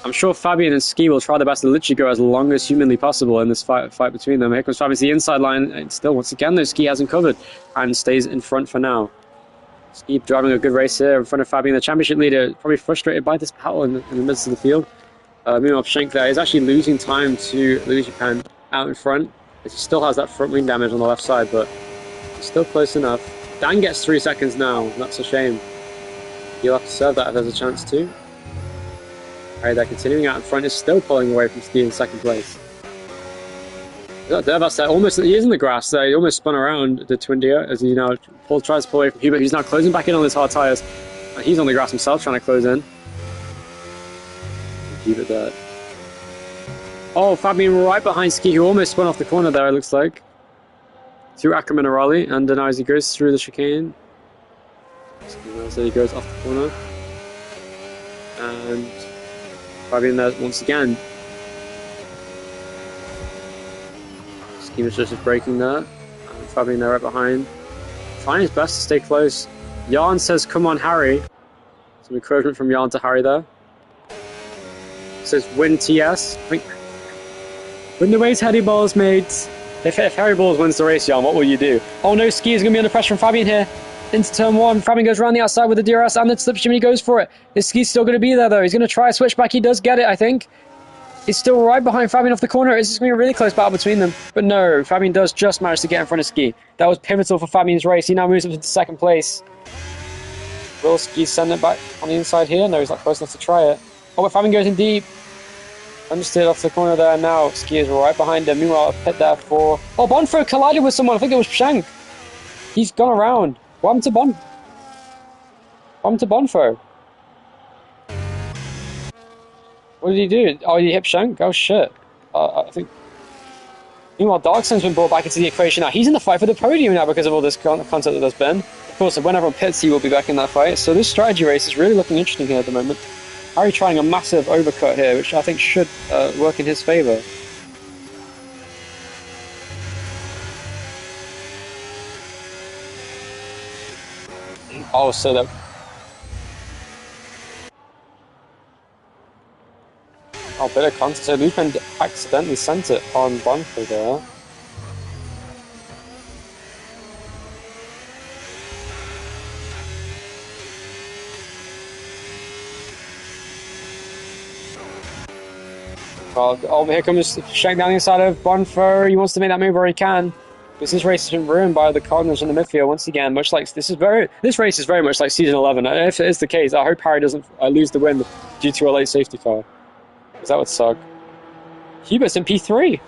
I'm sure Fabian and Ski will try their best to literally go as long as humanly possible in this fight between them. Here comes Fabian to the inside line, and still, once again, though, Ski hasn't covered and stays in front for now. Ski driving a good race here in front of Fabian, the championship leader, probably frustrated by this battle in the midst of the field. Meanwhile, Schenk there is actually losing time to Luigi Pan out in front, as he still has that front wing damage on the left side, but he's still close enough. Dan gets 3 seconds now, that's a shame. He'll have to serve that if there's a chance to. Alright, they're continuing out in front, is still pulling away from Ski in second place. Dervas there, almost, he is in the grass there, he almost spun around the Twin Deer as he now tries to pull away from Hubert, who's now closing back in on his hard tyres. And he's on the grass himself trying to close in. Hubert there. Oh, Fabian right behind Ski, who almost spun off the corner there, it looks like. Through Ackerman and Raleigh, and now as he goes through the chicane. So he goes off the corner. And Fabian there once again. Ski was just braking there. And Fabian there right behind. Trying his best to stay close. Jan says, come on, Harry. Some encouragement from Jan to Harry there. Says, win TS. I think, win the race, Harry Balls, mates. If Harry Balls wins the race, Jan, what will you do? Oh no, Ski is going to be under pressure from Fabian here. Into turn 1. Fabian goes around the outside with the DRS and the slipstream, and he goes for it. Is Ski still going to be there, though? He's going to try a switchback. He does get it, I think. He's still right behind Fabian off the corner. It's going to be a really close battle between them. But no, Fabian does just manage to get in front of Ski. That was pivotal for Fabian's race. He now moves up to second place. Will Ski send it back on the inside here? No, he's not close enough to try it. Oh, but Fabian goes in deep. Understeered off the corner there now. Ski is right behind him. Meanwhile, a pit there for... Oh, Bonfo collided with someone. I think it was Schenk. He's gone around. What happened to Bonfo? What did he do? Oh, he hit Schenk? Oh, shit. I think... Meanwhile, Darksen's been brought back into the equation now. He's in the fight for the podium now because of all this content that there's been. Of course, when everyone pits, he will be back in that fight. So this strategy race is really looking interesting here at the moment. Harry trying a massive overcut here, which I think should work in his favour. Oh, so that... Oh, bit of content. So Lupin accidentally sent it on Bonfo there. Well, oh, here comes Schenk down the inside of Bonfo. He wants to make that move where he can. Because this race has been ruined by the Cardinals in the midfield once again. Much like this race is very much like season 11. And if it is the case, I hope Harry doesn't lose the win due to a late safety car. Because that would suck. Hubert's in P3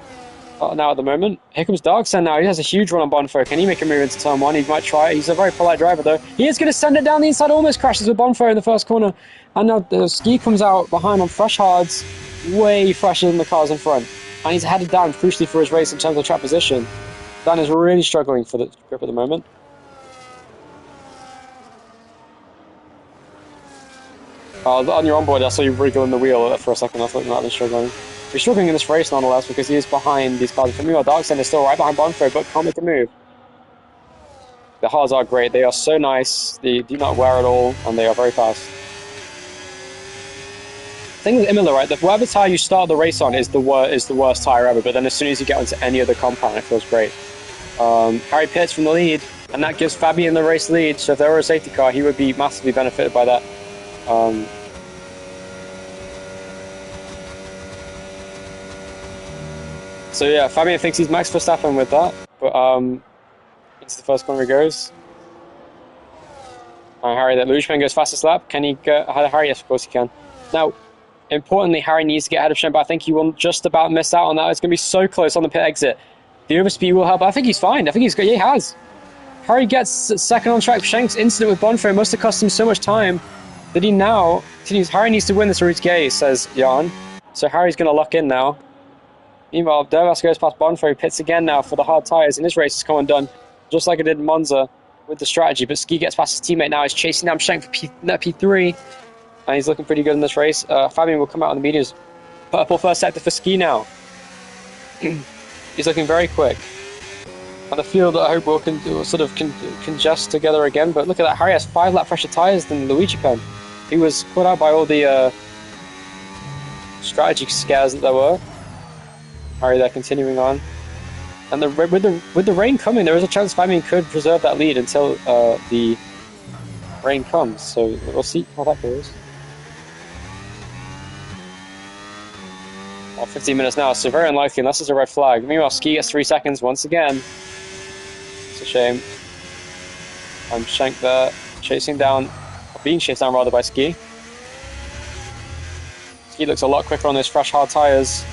now at the moment. Here comes Darksen now. He has a huge run on Bonfo. Can he make a move into turn 1? He might try it. He's a very polite driver though. He is going to send it down the inside. Almost crashes with Bonfo in the first corner. And now the Ski comes out behind on fresh hards. Way fresher than the cars in front. And he's headed down crucially for his race in terms of track position. Dan is really struggling for the grip at the moment. On your onboard, I saw you wriggling the wheel for a second. I thought you might have been struggling. He's struggling in this race nonetheless because he is behind these cars. Meanwhile, Darksen is still right behind Bonfo, but can't make a move. The hards are great. They are so nice. They do not wear at all, and they are very fast. The thing with Imola, right, that whatever tyre you start the race on is the worst tyre ever, but then as soon as you get onto any other compound, it feels great. Harry pits from the lead, and that gives Fabian the race lead, so if there were a safety car, he would be massively benefited by that. So yeah, Fabian thinks he's Max Verstappen with that, but into the first corner he goes. Harry, that Luigi goes fastest lap. Can he get ahead of Harry? Yes, of course he can. Now, importantly, Harry needs to get ahead of Shen, but I think he will just about miss out on that. It's going to be so close on the pit exit. The overspeed will help. I think he's fine. I think he's good. Yeah, he has. Harry gets second on track. Schenk's incident with Bonfo must have cost him so much time that he now continues. Harry needs to win this route gay, says Jan. So Harry's going to lock in now. Meanwhile, Dervas goes past Bonfo, pits again now for the hard tyres, and this race is come undone, just like it did in Monza with the strategy. But Ski gets past his teammate now. He's chasing down Schenk for P3, and he's looking pretty good in this race. Fabian will come out on the medias. Purple first sector for Ski now. He's looking very quick. And the field, I hope, will congest together again. But look at that. Harry has 5 lap fresher tyres than Luigi Pen. He was put out by all the strategy scares that there were. Harry there continuing on. And with the rain coming, there is a chance Fabian could preserve that lead until the rain comes. So we'll see how that goes. 15 minutes now, so very unlikely unless it's a red flag. Meanwhile, Ski gets 3 seconds once again. It's a shame. And Schenk there, being chased down rather by Ski. Ski looks a lot quicker on those fresh hard tyres.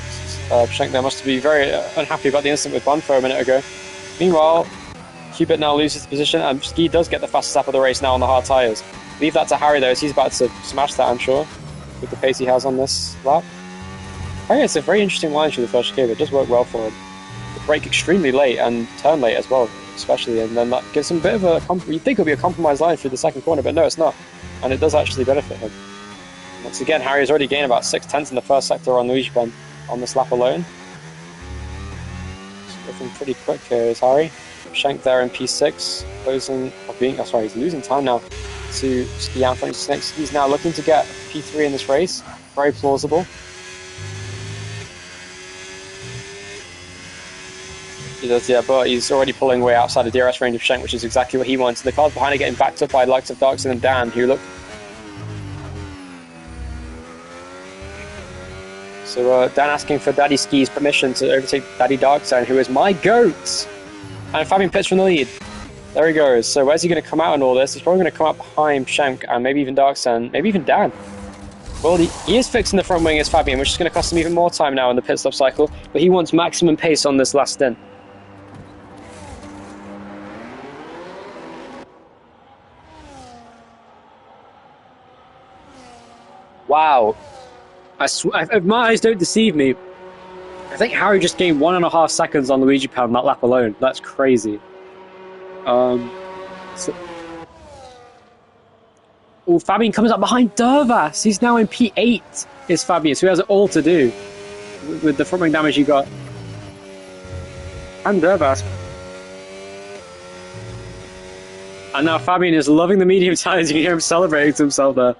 Schenk there must be very unhappy about the incident with Bonfer a minute ago. Meanwhile, Cubit now loses the position, and Ski does get the fastest lap of the race now on the hard tyres. Leave that to Harry though, as he's about to smash that, I'm sure, with the pace he has on this lap. Harry has a very interesting line through the first chicane. It does work well for him. The brake extremely late and turn late as well, especially, and then that gives him a bit of a you'd think it would be a compromised line through the second corner, but no, it's not, and it does actually benefit him. Once again, Harry has already gained about 6/10 in the first sector on Luigi Pen on this lap alone. It's looking pretty quick here is Harry. Schenk there in P6, he's losing time now to Ski out front. He's now looking to get P3 in this race. Very plausible. He does, yeah, but he's already pulling way outside the DRS range of Schenk, which is exactly what he wants. The cars behind are getting backed up by the likes of Darkson and Dan, who look... So Dan asking for Daddy Ski's permission to overtake Daddy Darkson, who is my GOAT! And Fabian pits from the lead. There he goes. So where's he going to come out in all this? He's probably going to come out behind Schenk and maybe even Darkson, maybe even Dan. Well, he is fixing the front wing as Fabian, which is going to cost him even more time now in the pit stop cycle, but he wants maximum pace on this last stint. Wow. If my eyes don't deceive me, I think Harry just gained 1.5 seconds on Luigi Pen on that lap alone. That's crazy. Fabian comes up behind Dervas. He's now in P8, is Fabian, so he has it all to do with the front wing damage he got. And Dervas. And now Fabian is loving the medium tyres. You can hear him celebrating to himself there.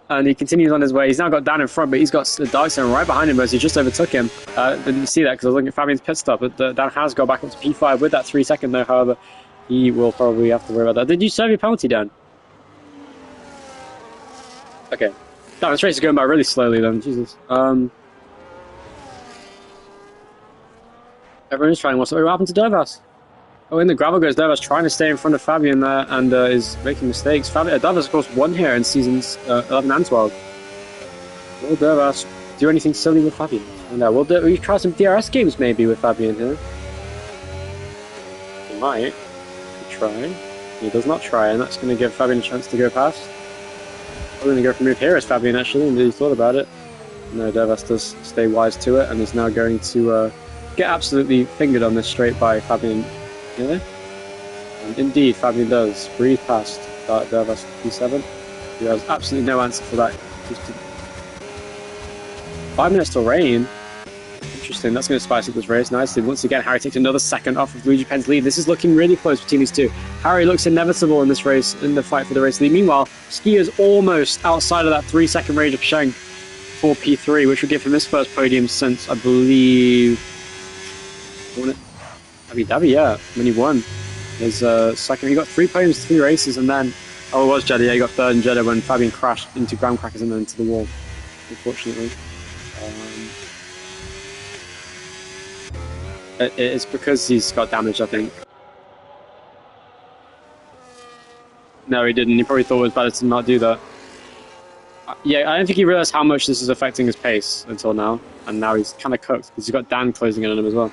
And he continues on his way. He's now got Dan in front, but he's got Darkson right behind him as he just overtook him. Didn't see that because I was looking at Fabian's pit stop, but Dan has got back up to P5 with that 3 second though, however. He will probably have to worry about that. Did you serve your penalty, Dan? Okay. Dan, this race is going by really slowly then, Jesus. Everyone's trying. What happened to Dervas? Oh, in the gravel goes Dervas, trying to stay in front of Fabian there and is making mistakes. Dervas, of course, won here in seasons 11 and 12. Will Dervas do anything silly with Fabian? No, we'll try some DRS games maybe with Fabian here. He might. Try. He does not try, and that's going to give Fabian a chance to go past. I'm going to go for a move here as Fabian actually, and he thought about it. No, Dervas does stay wise to it, and is now going to get absolutely fingered on this straight by Fabian. And indeed, Fabian does breathe past Dervas P7. He has absolutely no answer for that. 5 minutes till rain. Interesting, that's going to spice up this race nicely. Once again, Harry takes another second off of Luigi Pen's lead. This is looking really close between these two. Harry looks inevitable in this race, in the fight for the race lead. Meanwhile, Ski is almost outside of that 3 second range of Schenk for P3, which would give him his first podium since, I believe, Abu Dhabi, yeah, when he won his second. He got 3 podiums, 3 races, and then, oh, it was Jeddah, yeah, he got 3rd in Jeddah when Fabian crashed into graham crackers and then into the wall, unfortunately. It's because he's got damage, I think. No, he didn't. He probably thought it was better to not do that. Yeah, I don't think he realised how much this is affecting his pace until now, and now he's kind of cooked because he's got Dan closing in on him as well.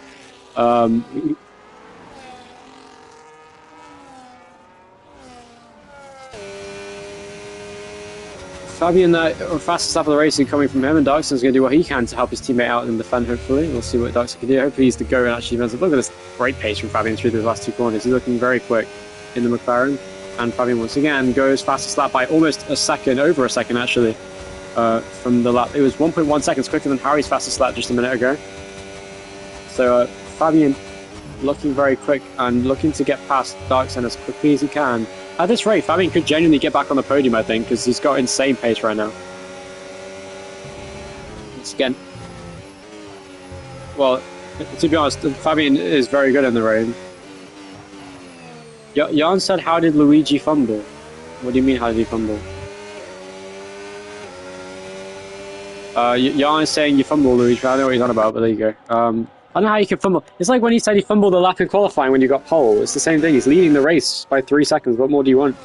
Fabian, fastest lap of the race coming from him, and Darkson's going to do what he can to help his teammate out in the defend, hopefully. We'll see what Darkson can do. Hopefully he's the go and actually ends up. Look at this great pace from Fabian through the last 2 corners. He's looking very quick in the McLaren. And Fabian once again goes fastest lap by almost a second, over a second actually, from the lap. It was 1.1 seconds quicker than Harry's fastest lap just a minute ago. So Fabian looking very quick and looking to get past Darkson as quickly as he can. At this rate, Fabian could genuinely get back on the podium, I think, because he's got insane pace right now. Again, well, to be honest, Fabian is very good in the rain. Jan said, how did Luigi fumble? What do you mean, how did he fumble? Jan is saying you fumble, Luigi. I don't know what he's on about, but there you go. I don't know how you can fumble. It's like when he said he fumbled the lap in qualifying when you got pole. It's the same thing. He's leading the race by 3 seconds. What more do you want?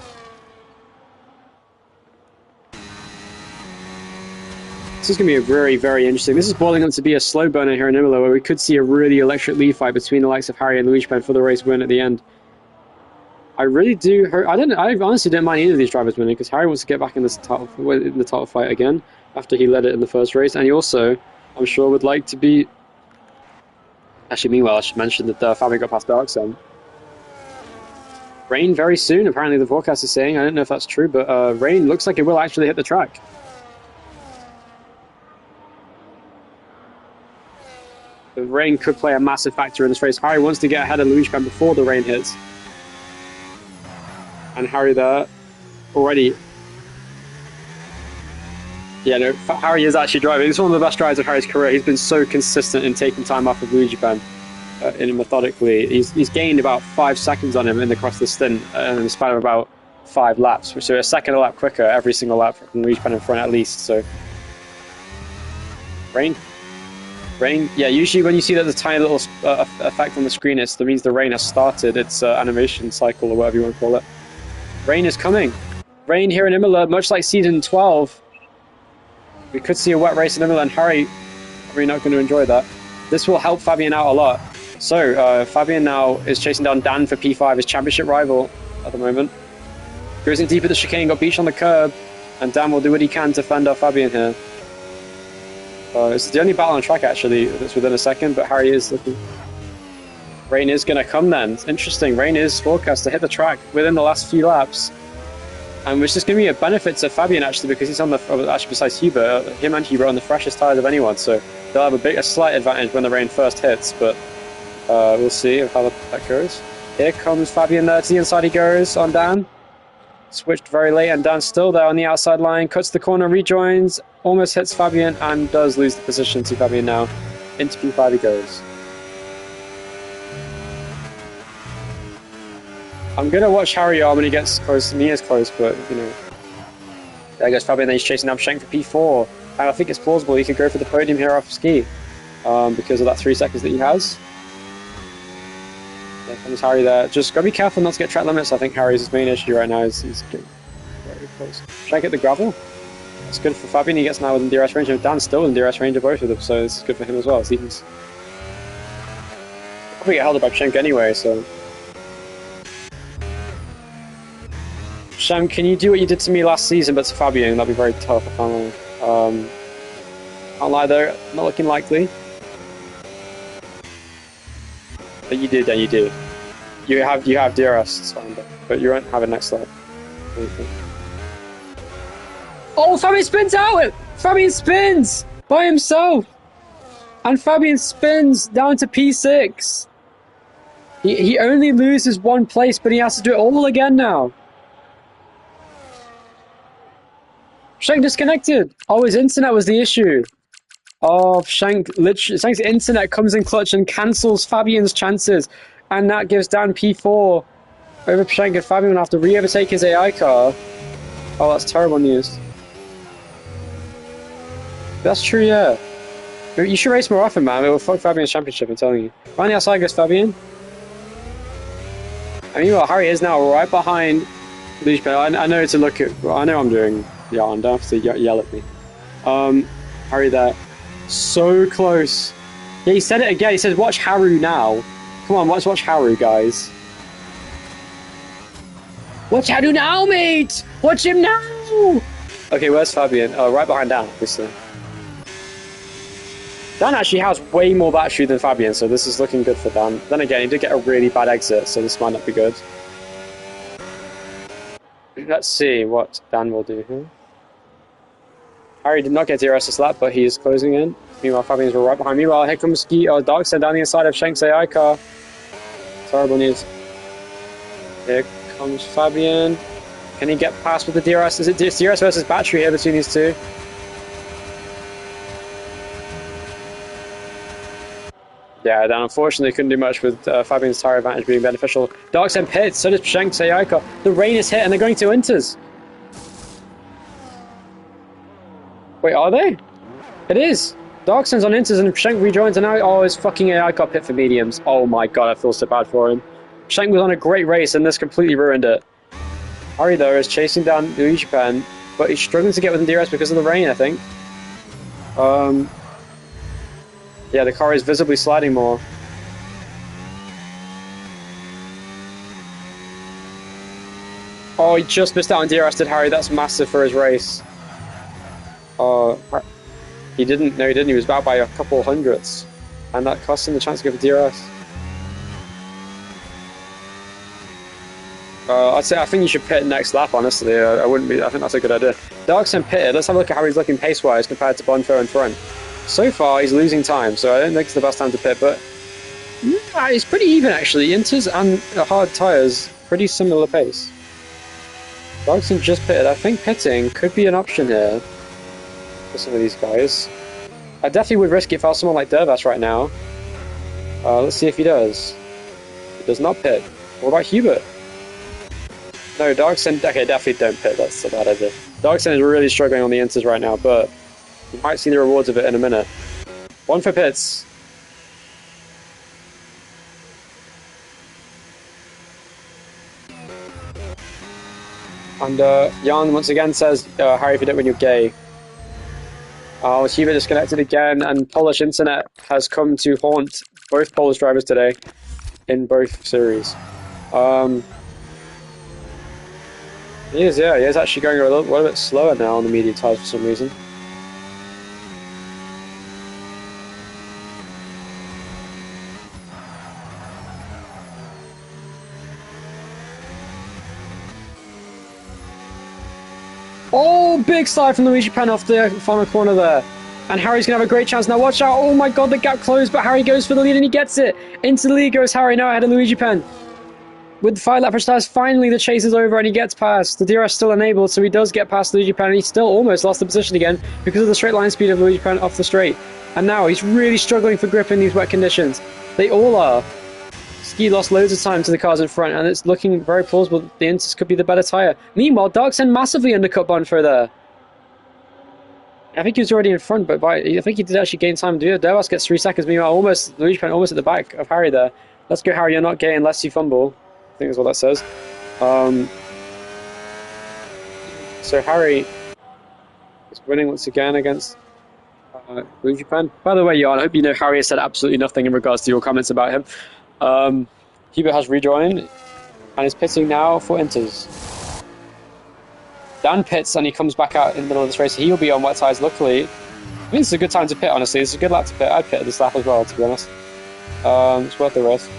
This is going to be very, very interesting. This is boiling up to be a slow burner here in Imola, where we could see a really electric lead fight between the likes of Harry and Luigi Pen for the race win at the end. I really do. I honestly don't mind either of these drivers winning, because Harry wants to get back in the title fight again after he led it in the first race, and he also, I'm sure, would like to be. Actually, meanwhile, I should mention that Fabian got past Bergson. Rain very soon. Apparently, the forecast is saying. I don't know if that's true, but rain looks like it will actually hit the track. The rain could play a massive factor in this race. Harry wants to get ahead of Luigi Pen before the rain hits. And Harry there already. Yeah, no, Harry is actually driving. This is one of the best drives of Harry's career. He's been so consistent in taking time off of Luigi Pen methodically. He's gained about 5 seconds on him across the stint in the span of about 5 laps. So a second a lap quicker every single lap from Luigi Pen in front at least. So rain. Yeah, usually when you see that the tiny little effect on the screen, that means the rain has started its animation cycle, or whatever you want to call it. Rain is coming. Rain here in Imola, much like season 12. We could see a wet race in Imola, and Harry probably not going to enjoy that. This will help Fabian out a lot. So, Fabian now is chasing down Dan for P5, his championship rival at the moment. Goes in deep at the chicane, got beached on the curb, and Dan will do what he can to fend off Fabian here. It's the only battle on track, actually, that's within a second, but Harry is looking. Rain is going to come then. It's interesting. Rain is forecast to hit the track within the last few laps. And which is going to be a benefit to Fabian, actually, because he's on the, actually besides Hubert, him and Hubert are on the freshest tyres of anyone, so they'll have a slight advantage when the rain first hits, but we'll see how that goes. Here comes Fabian there, to the inside he goes on Dan. Switched very late, and Dan's still there on the outside line, cuts the corner, rejoins, almost hits Fabian, and does lose the position to Fabian now. Into P5 he goes. I'm going to watch Harry when he gets close to me, as close, but, you know. There goes Fabian, then he's chasing down Schenk for P4. And I think it's plausible he could go for the podium here off ski, because of that 3 seconds that he has. There comes Harry there. Just gotta be careful not to get track limits. I think Harry's his main issue right now. He's getting very close. Should I get the gravel? That's good for Fabian. He gets now within DRS range. And Dan's still in DRS range of both of them, so it's good for him as well. So he's probably get held up by Schenk anyway, so. Shem, can you do what you did to me last season, but to Fabian? That'd be very tough, I can't lie. Can't lie though, not looking likely. But you did, and you did. You have DRS, it's fine, but you won't have it next lap. Oh, Fabian spins out! Fabian spins by himself! And Fabian spins down to P6. He only loses 1 place, but he has to do it all again now. Schenk disconnected. Oh, his internet was the issue. Oh, Schenk's internet comes in clutch and cancels Fabian's chances. And that gives Dan P4 over Schenk, and Fabian will have to re-overtake his AI car. Oh, that's terrible news. That's true, yeah. You should race more often, man. It will fuck Fabian's championship, I'm telling you. Around the outside goes Fabian. And meanwhile, Harry is now right behind Luigi. I know to look at. Well, I know I'm doing. Yeah, I don't have to yell at me. Harry there. So close. Yeah, he said it again. He says, watch Haru now. Come on, let's watch Haru, guys. Watch Haru now, mate! Watch him now! Okay, where's Fabian? Oh, right behind Dan, obviously. Dan actually has way more battery than Fabian, so this is looking good for Dan. Then again, he did get a really bad exit, so this might not be good. Let's see what Dan will do here. Harry did not get DRS this lap, but he is closing in. Meanwhile, Fabian's right behind me. Meanwhile, here comes Darkseid down the inside of Schenk's AI car. Terrible news. Here comes Fabian. Can he get past with the DRS? Is it DRS versus battery here between these two? Yeah, then unfortunately couldn't do much with Fabian's tyre advantage being beneficial. Darksen pits, so does Pshenk Sayaka. The rain is hit and they're going to Inters. Wait, are they? It is. Darksen's on Inters and Pshenk rejoins and now, oh, it's fucking Ayaka pit for mediums. Oh my god, I feel so bad for him. Pshenk was on a great race and this completely ruined it. Harry, though, is chasing down Luigi Pen, but he's struggling to get within DRS because of the rain, I think. Yeah, the car is visibly sliding more. Oh, he just missed out on DRS, did Harry? That's massive for his race. He didn't. No, he didn't. He was back by a couple hundredths. And that cost him the chance to go for DRS. I'd say I think you should pit next lap, honestly. I wouldn't be. I think that's a good idea. Darksen pitted. Let's have a look at how he's looking pace-wise compared to Bonfo in front. So far, he's losing time, so I don't think it's the best time to pit, but it's pretty even, actually. Inters and hard tyres, pretty similar pace. Darksen just pitted. I think pitting could be an option here for some of these guys. I definitely would risk it if I was someone like Dervas right now. Let's see if he does. He does not pit. What about Hubert? No, Darksen... Okay, definitely don't pit. That's a bad idea. Darksen is really struggling on the Inters right now, but you might see the rewards of it in a minute. One for pits. And Jan once again says, Harry, if you don't win, you're gay. Oh, Hubert disconnected again, and Polish internet has come to haunt both Polish drivers today in both series. He is, yeah, he is actually going a little bit slower now on the medium tyres for some reason. Oh, big slide from Luigi Pen off the final corner there. And Harry's going to have a great chance now. Watch out. Oh my god, the gap closed, but Harry goes for the lead and he gets it. Into the lead goes Harry, now ahead of Luigi Pen. With 5 lap tires, finally the chase is over and he gets past. The DRS still enabled, so he does get past Luigi Pen and he still almost lost the position again because of the straight line speed of Luigi Pen off the straight. And now he's really struggling for grip in these wet conditions. They all are. Ski lost loads of time to the cars in front, and it's looking very plausible that the Inters could be the better tyre. Meanwhile, Darksen massively undercut Bonfo there. I think he was already in front, but I think he did actually gain time. Dervas gets 3 seconds. Meanwhile, Luigi Pen almost at the back of Harry there. Let's go, Harry. You're not gay unless you fumble. I think is what that says. So Harry is winning once again against Luigi Pen. By the way, Jan, I hope you know Harry has said absolutely nothing in regards to your comments about him. Hubert has rejoined and is pitting now for Inters. Dan pits and he comes back out in the middle of this race. He'll be on wet tyres, luckily. I think this is a good time to pit, honestly. This is a good lap to pit. I'd pit at this lap as well, to be honest. It's worth the risk.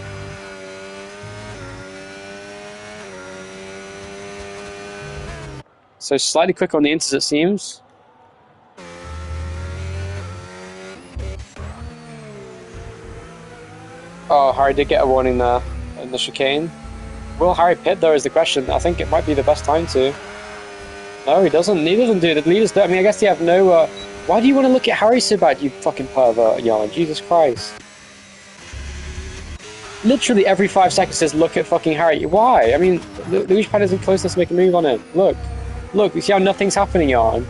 So slightly quicker on the Inters, it seems. Oh, Harry did get a warning there in the chicane. Will Harry pit, though, is the question. I think it might be the best time to. No, he doesn't. He doesn't do it. The leaders do. I mean, I guess they have no... Why do you want to look at Harry so bad, you fucking pervert, Jan? Jesus Christ. Literally every 5 seconds says, look at fucking Harry. Why? I mean, Luigi Pen isn't close enough to make a move on him. Look. Look, you see how nothing's happening, Jan?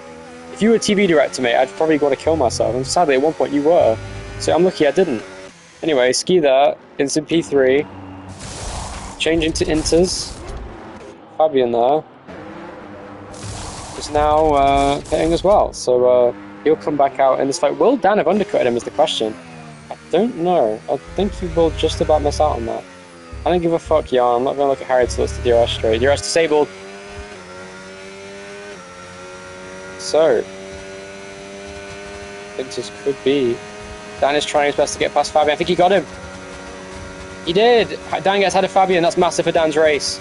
If you were a TV director, mate, I'd probably want to kill myself. And sadly, at one point, you were. So I'm lucky I didn't. Anyway, ski there, instant P3. Changing to Inters. Fabian there is now pitting as well. So he'll come back out in this fight. Will Dan have undercutted him is the question. I don't know. I think he will just about miss out on that. I don't give a fuck, Jan. I'm not going to look at Harry until it's the DRS straight. DRS disabled. So, Inters could be. Dan is trying his best to get past Fabian. I think he got him. He did. Dan gets ahead of Fabian. That's massive for Dan's race.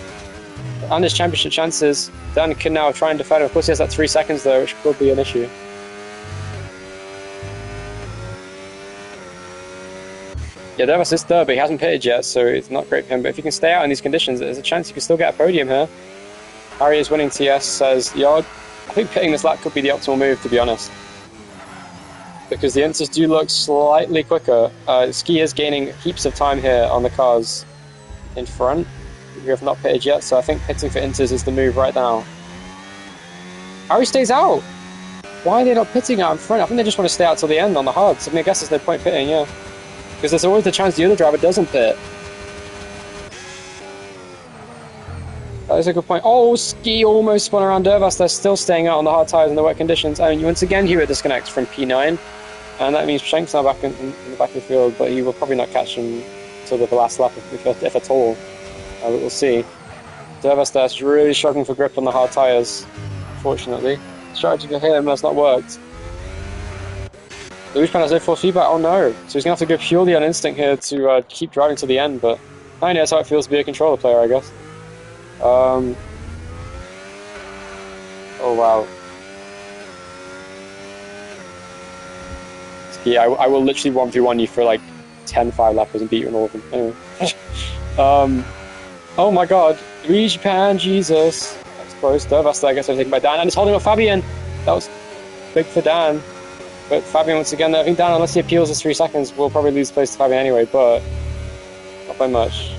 And his championship chances. Dan can now try and defend him. Of course, he has that 3 seconds though, which could be an issue. Yeah, Dervas is third, but he hasn't pitted yet, so it's not great for him. But if he can stay out in these conditions, there's a chance he can still get a podium here. Harry is winning TS, says Yard. I think pitting this lap could be the optimal move, to be honest. because the Inters do look slightly quicker. Ski is gaining heaps of time here on the cars in front, who have not pitted yet, so I think pitting for Inters is the move right now. Harry stays out! Why are they not pitting out in front? I think they just want to stay out till the end on the hards. I mean, I guess there's no point pitting, yeah. Because there's always the chance the other driver doesn't pit. That is a good point. Oh, Ski almost spun around Dervas. They're still staying out on the hard tyres in the wet conditions. I mean, once again, Hewitt disconnects from P9. And that means Schenk's now back in the back of the field, but he will probably not catch him until the last lap, if at all. But we'll see. Dervas there's really struggling for grip on the hard tyres, fortunately. Strategy for him has not worked. Luis Pan has no force feedback. Oh no. So he's going to have to go purely on instinct here to keep driving to the end, but I know that's how it feels to be a controller player, I guess. Oh wow. Yeah, I will literally 1v1 you for like 10-5 lappers and beat you in all of them. Anyway. Oh my god. Luigi Pan, Jesus. That's close. Dervas, I guess, I'm taken by Dan, and it's holding up Fabian. That was big for Dan. But Fabian, once again, I think Dan, unless he appeals his 3 seconds, will probably lose place to Fabian anyway, but not by much.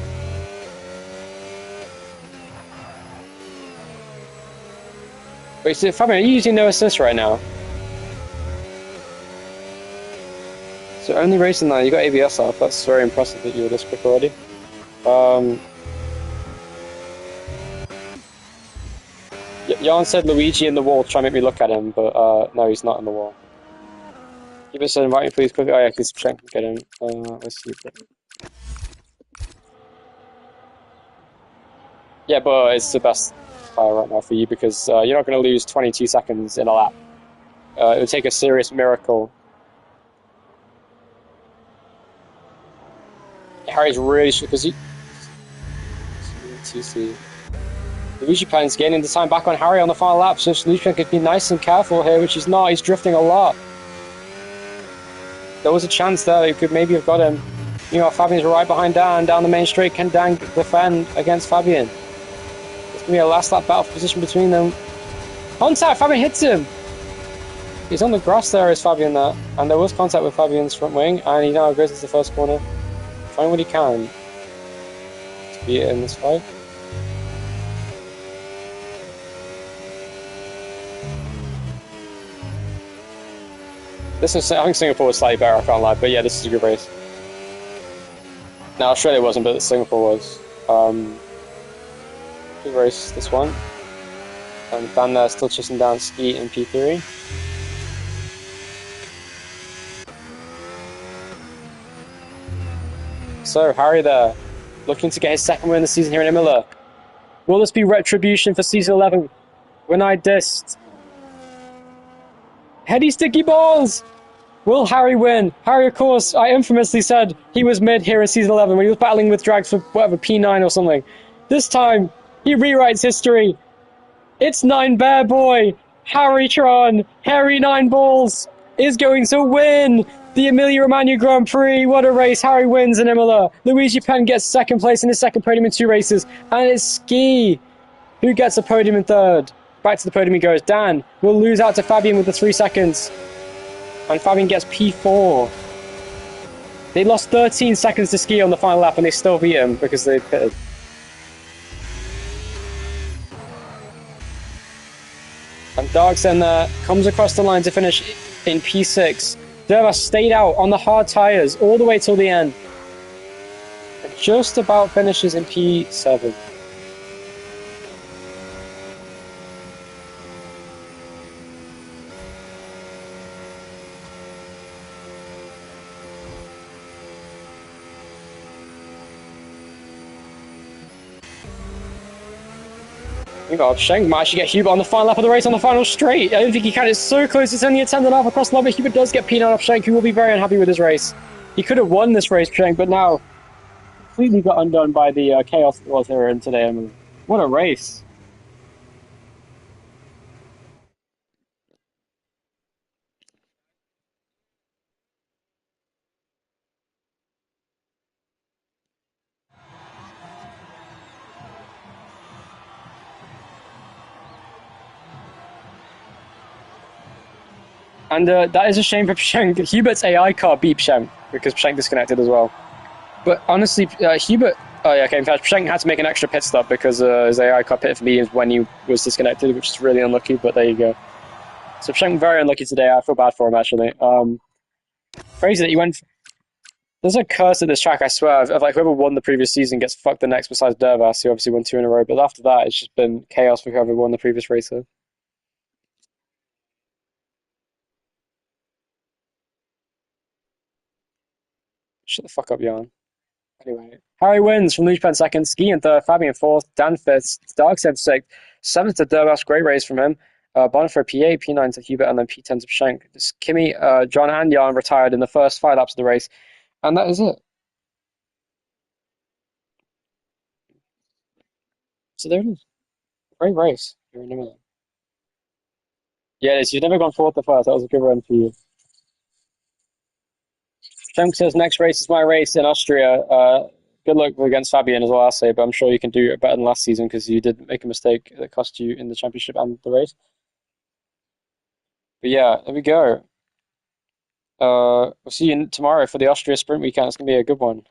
Wait, so Fabian, are you using no assist right now? So only racing now, you got ABS off. That's very impressive that you were this quick already. Jan said Luigi in the wall to try and make me look at him, but no, he's not in the wall. Keep it said, invite me please quickly. Oh yeah, because Schenk can get him. Let's see. Yeah, but it's the best tire right now for you because you're not going to lose 22 seconds in a lap. It would take a serious miracle. Harry's really because he. TC. Luigi Pan's gaining the time back on Harry on the final lap, so Luigi Pan could be nice and careful here, which he's not. He's drifting a lot. There was a chance there he could maybe have got him. You know, Fabian's right behind Dan, down the main straight. Can Dan defend against Fabian? It's going to be a last lap battle for position between them. Contact! Fabian hits him! He's on the grass there, is Fabian there. And there was contact with Fabian's front wing, and he now goes into the first corner. Trying what he can to be in this fight. This is, I think Singapore was slightly better, I can't lie, but yeah, this is a good race. Now, Australia wasn't, but Singapore was. Good race, this one. And Dan there still chasing down Ski in P3. So, Harry there, looking to get his second win of the season here in Imola. Will this be retribution for season 11? When I dissed. Heady sticky balls! Will Harry win? Harry, of course, I infamously said he was mid here in season 11 when he was battling with drags for whatever, P9 or something. This time, he rewrites history. It's 9 Bear Boy, Harry Tron, Harry 9 Balls is going to win the Emilia-Romagna Grand Prix. What a race. Harry wins in Imola. Luigi Pan gets second place in his second podium in 2 races. And it's Ski who gets a podium in 3rd. Back to the podium he goes. Dan will lose out to Fabian with the 3 seconds. And Fabian gets P4. They lost 13 seconds to Ski on the final lap and they still beat him because they pitted. And Darksen there comes across the line to finish in P6. Dervas stayed out on the hard tyres all the way till the end. And just about finishes in P7. Schenk might actually get Hubert on the final lap of the race on the final straight. I don't think he can. It's so close. It's only a 10.5 across the line, but Hubert does get P9 off Schenk, who will be very unhappy with his race. He could have won this race, Schenk, but now completely got undone by the chaos that was here in today. What a race. And that is a shame for Pshenk. Hubert's AI car beat Pshenk because Pshenk disconnected as well. But honestly, Hubert. Oh yeah, okay. In fact, Pshenk had to make an extra pit stop because his AI car pitted for mediums when he was disconnected, which is really unlucky. But there you go. So Pshenk very unlucky today. I feel bad for him actually. Crazy that he went. There's a curse at this track, I swear. Of like whoever won the previous season gets fucked the next, besides Dervas, who obviously won 2 in a row. But after that, it's just been chaos for whoever won the previous racer. Shut the fuck up, Jan. Anyway, Harry wins from Luchpen second, Ski in third, Fabian fourth, Dan fifth, Darkseid sixth, seventh to Dervas, great race from him. Bonifer P8, P9 to Hubert, and then P10 to Schenk. Kimmy, John, and Jan retired in the first 5 laps of the race, and that is it. So there it is. Great race. You remember that. Yeah, it is. You've never gone fourth or first. That was a good run for you. Schenk says next race is my race in Austria. Good luck against Fabian as well, I'll say, but I'm sure you can do it better than last season because you did make a mistake that cost you in the championship and the race. But yeah, there we go. We'll see you tomorrow for the Austria sprint weekend. It's going to be a good one.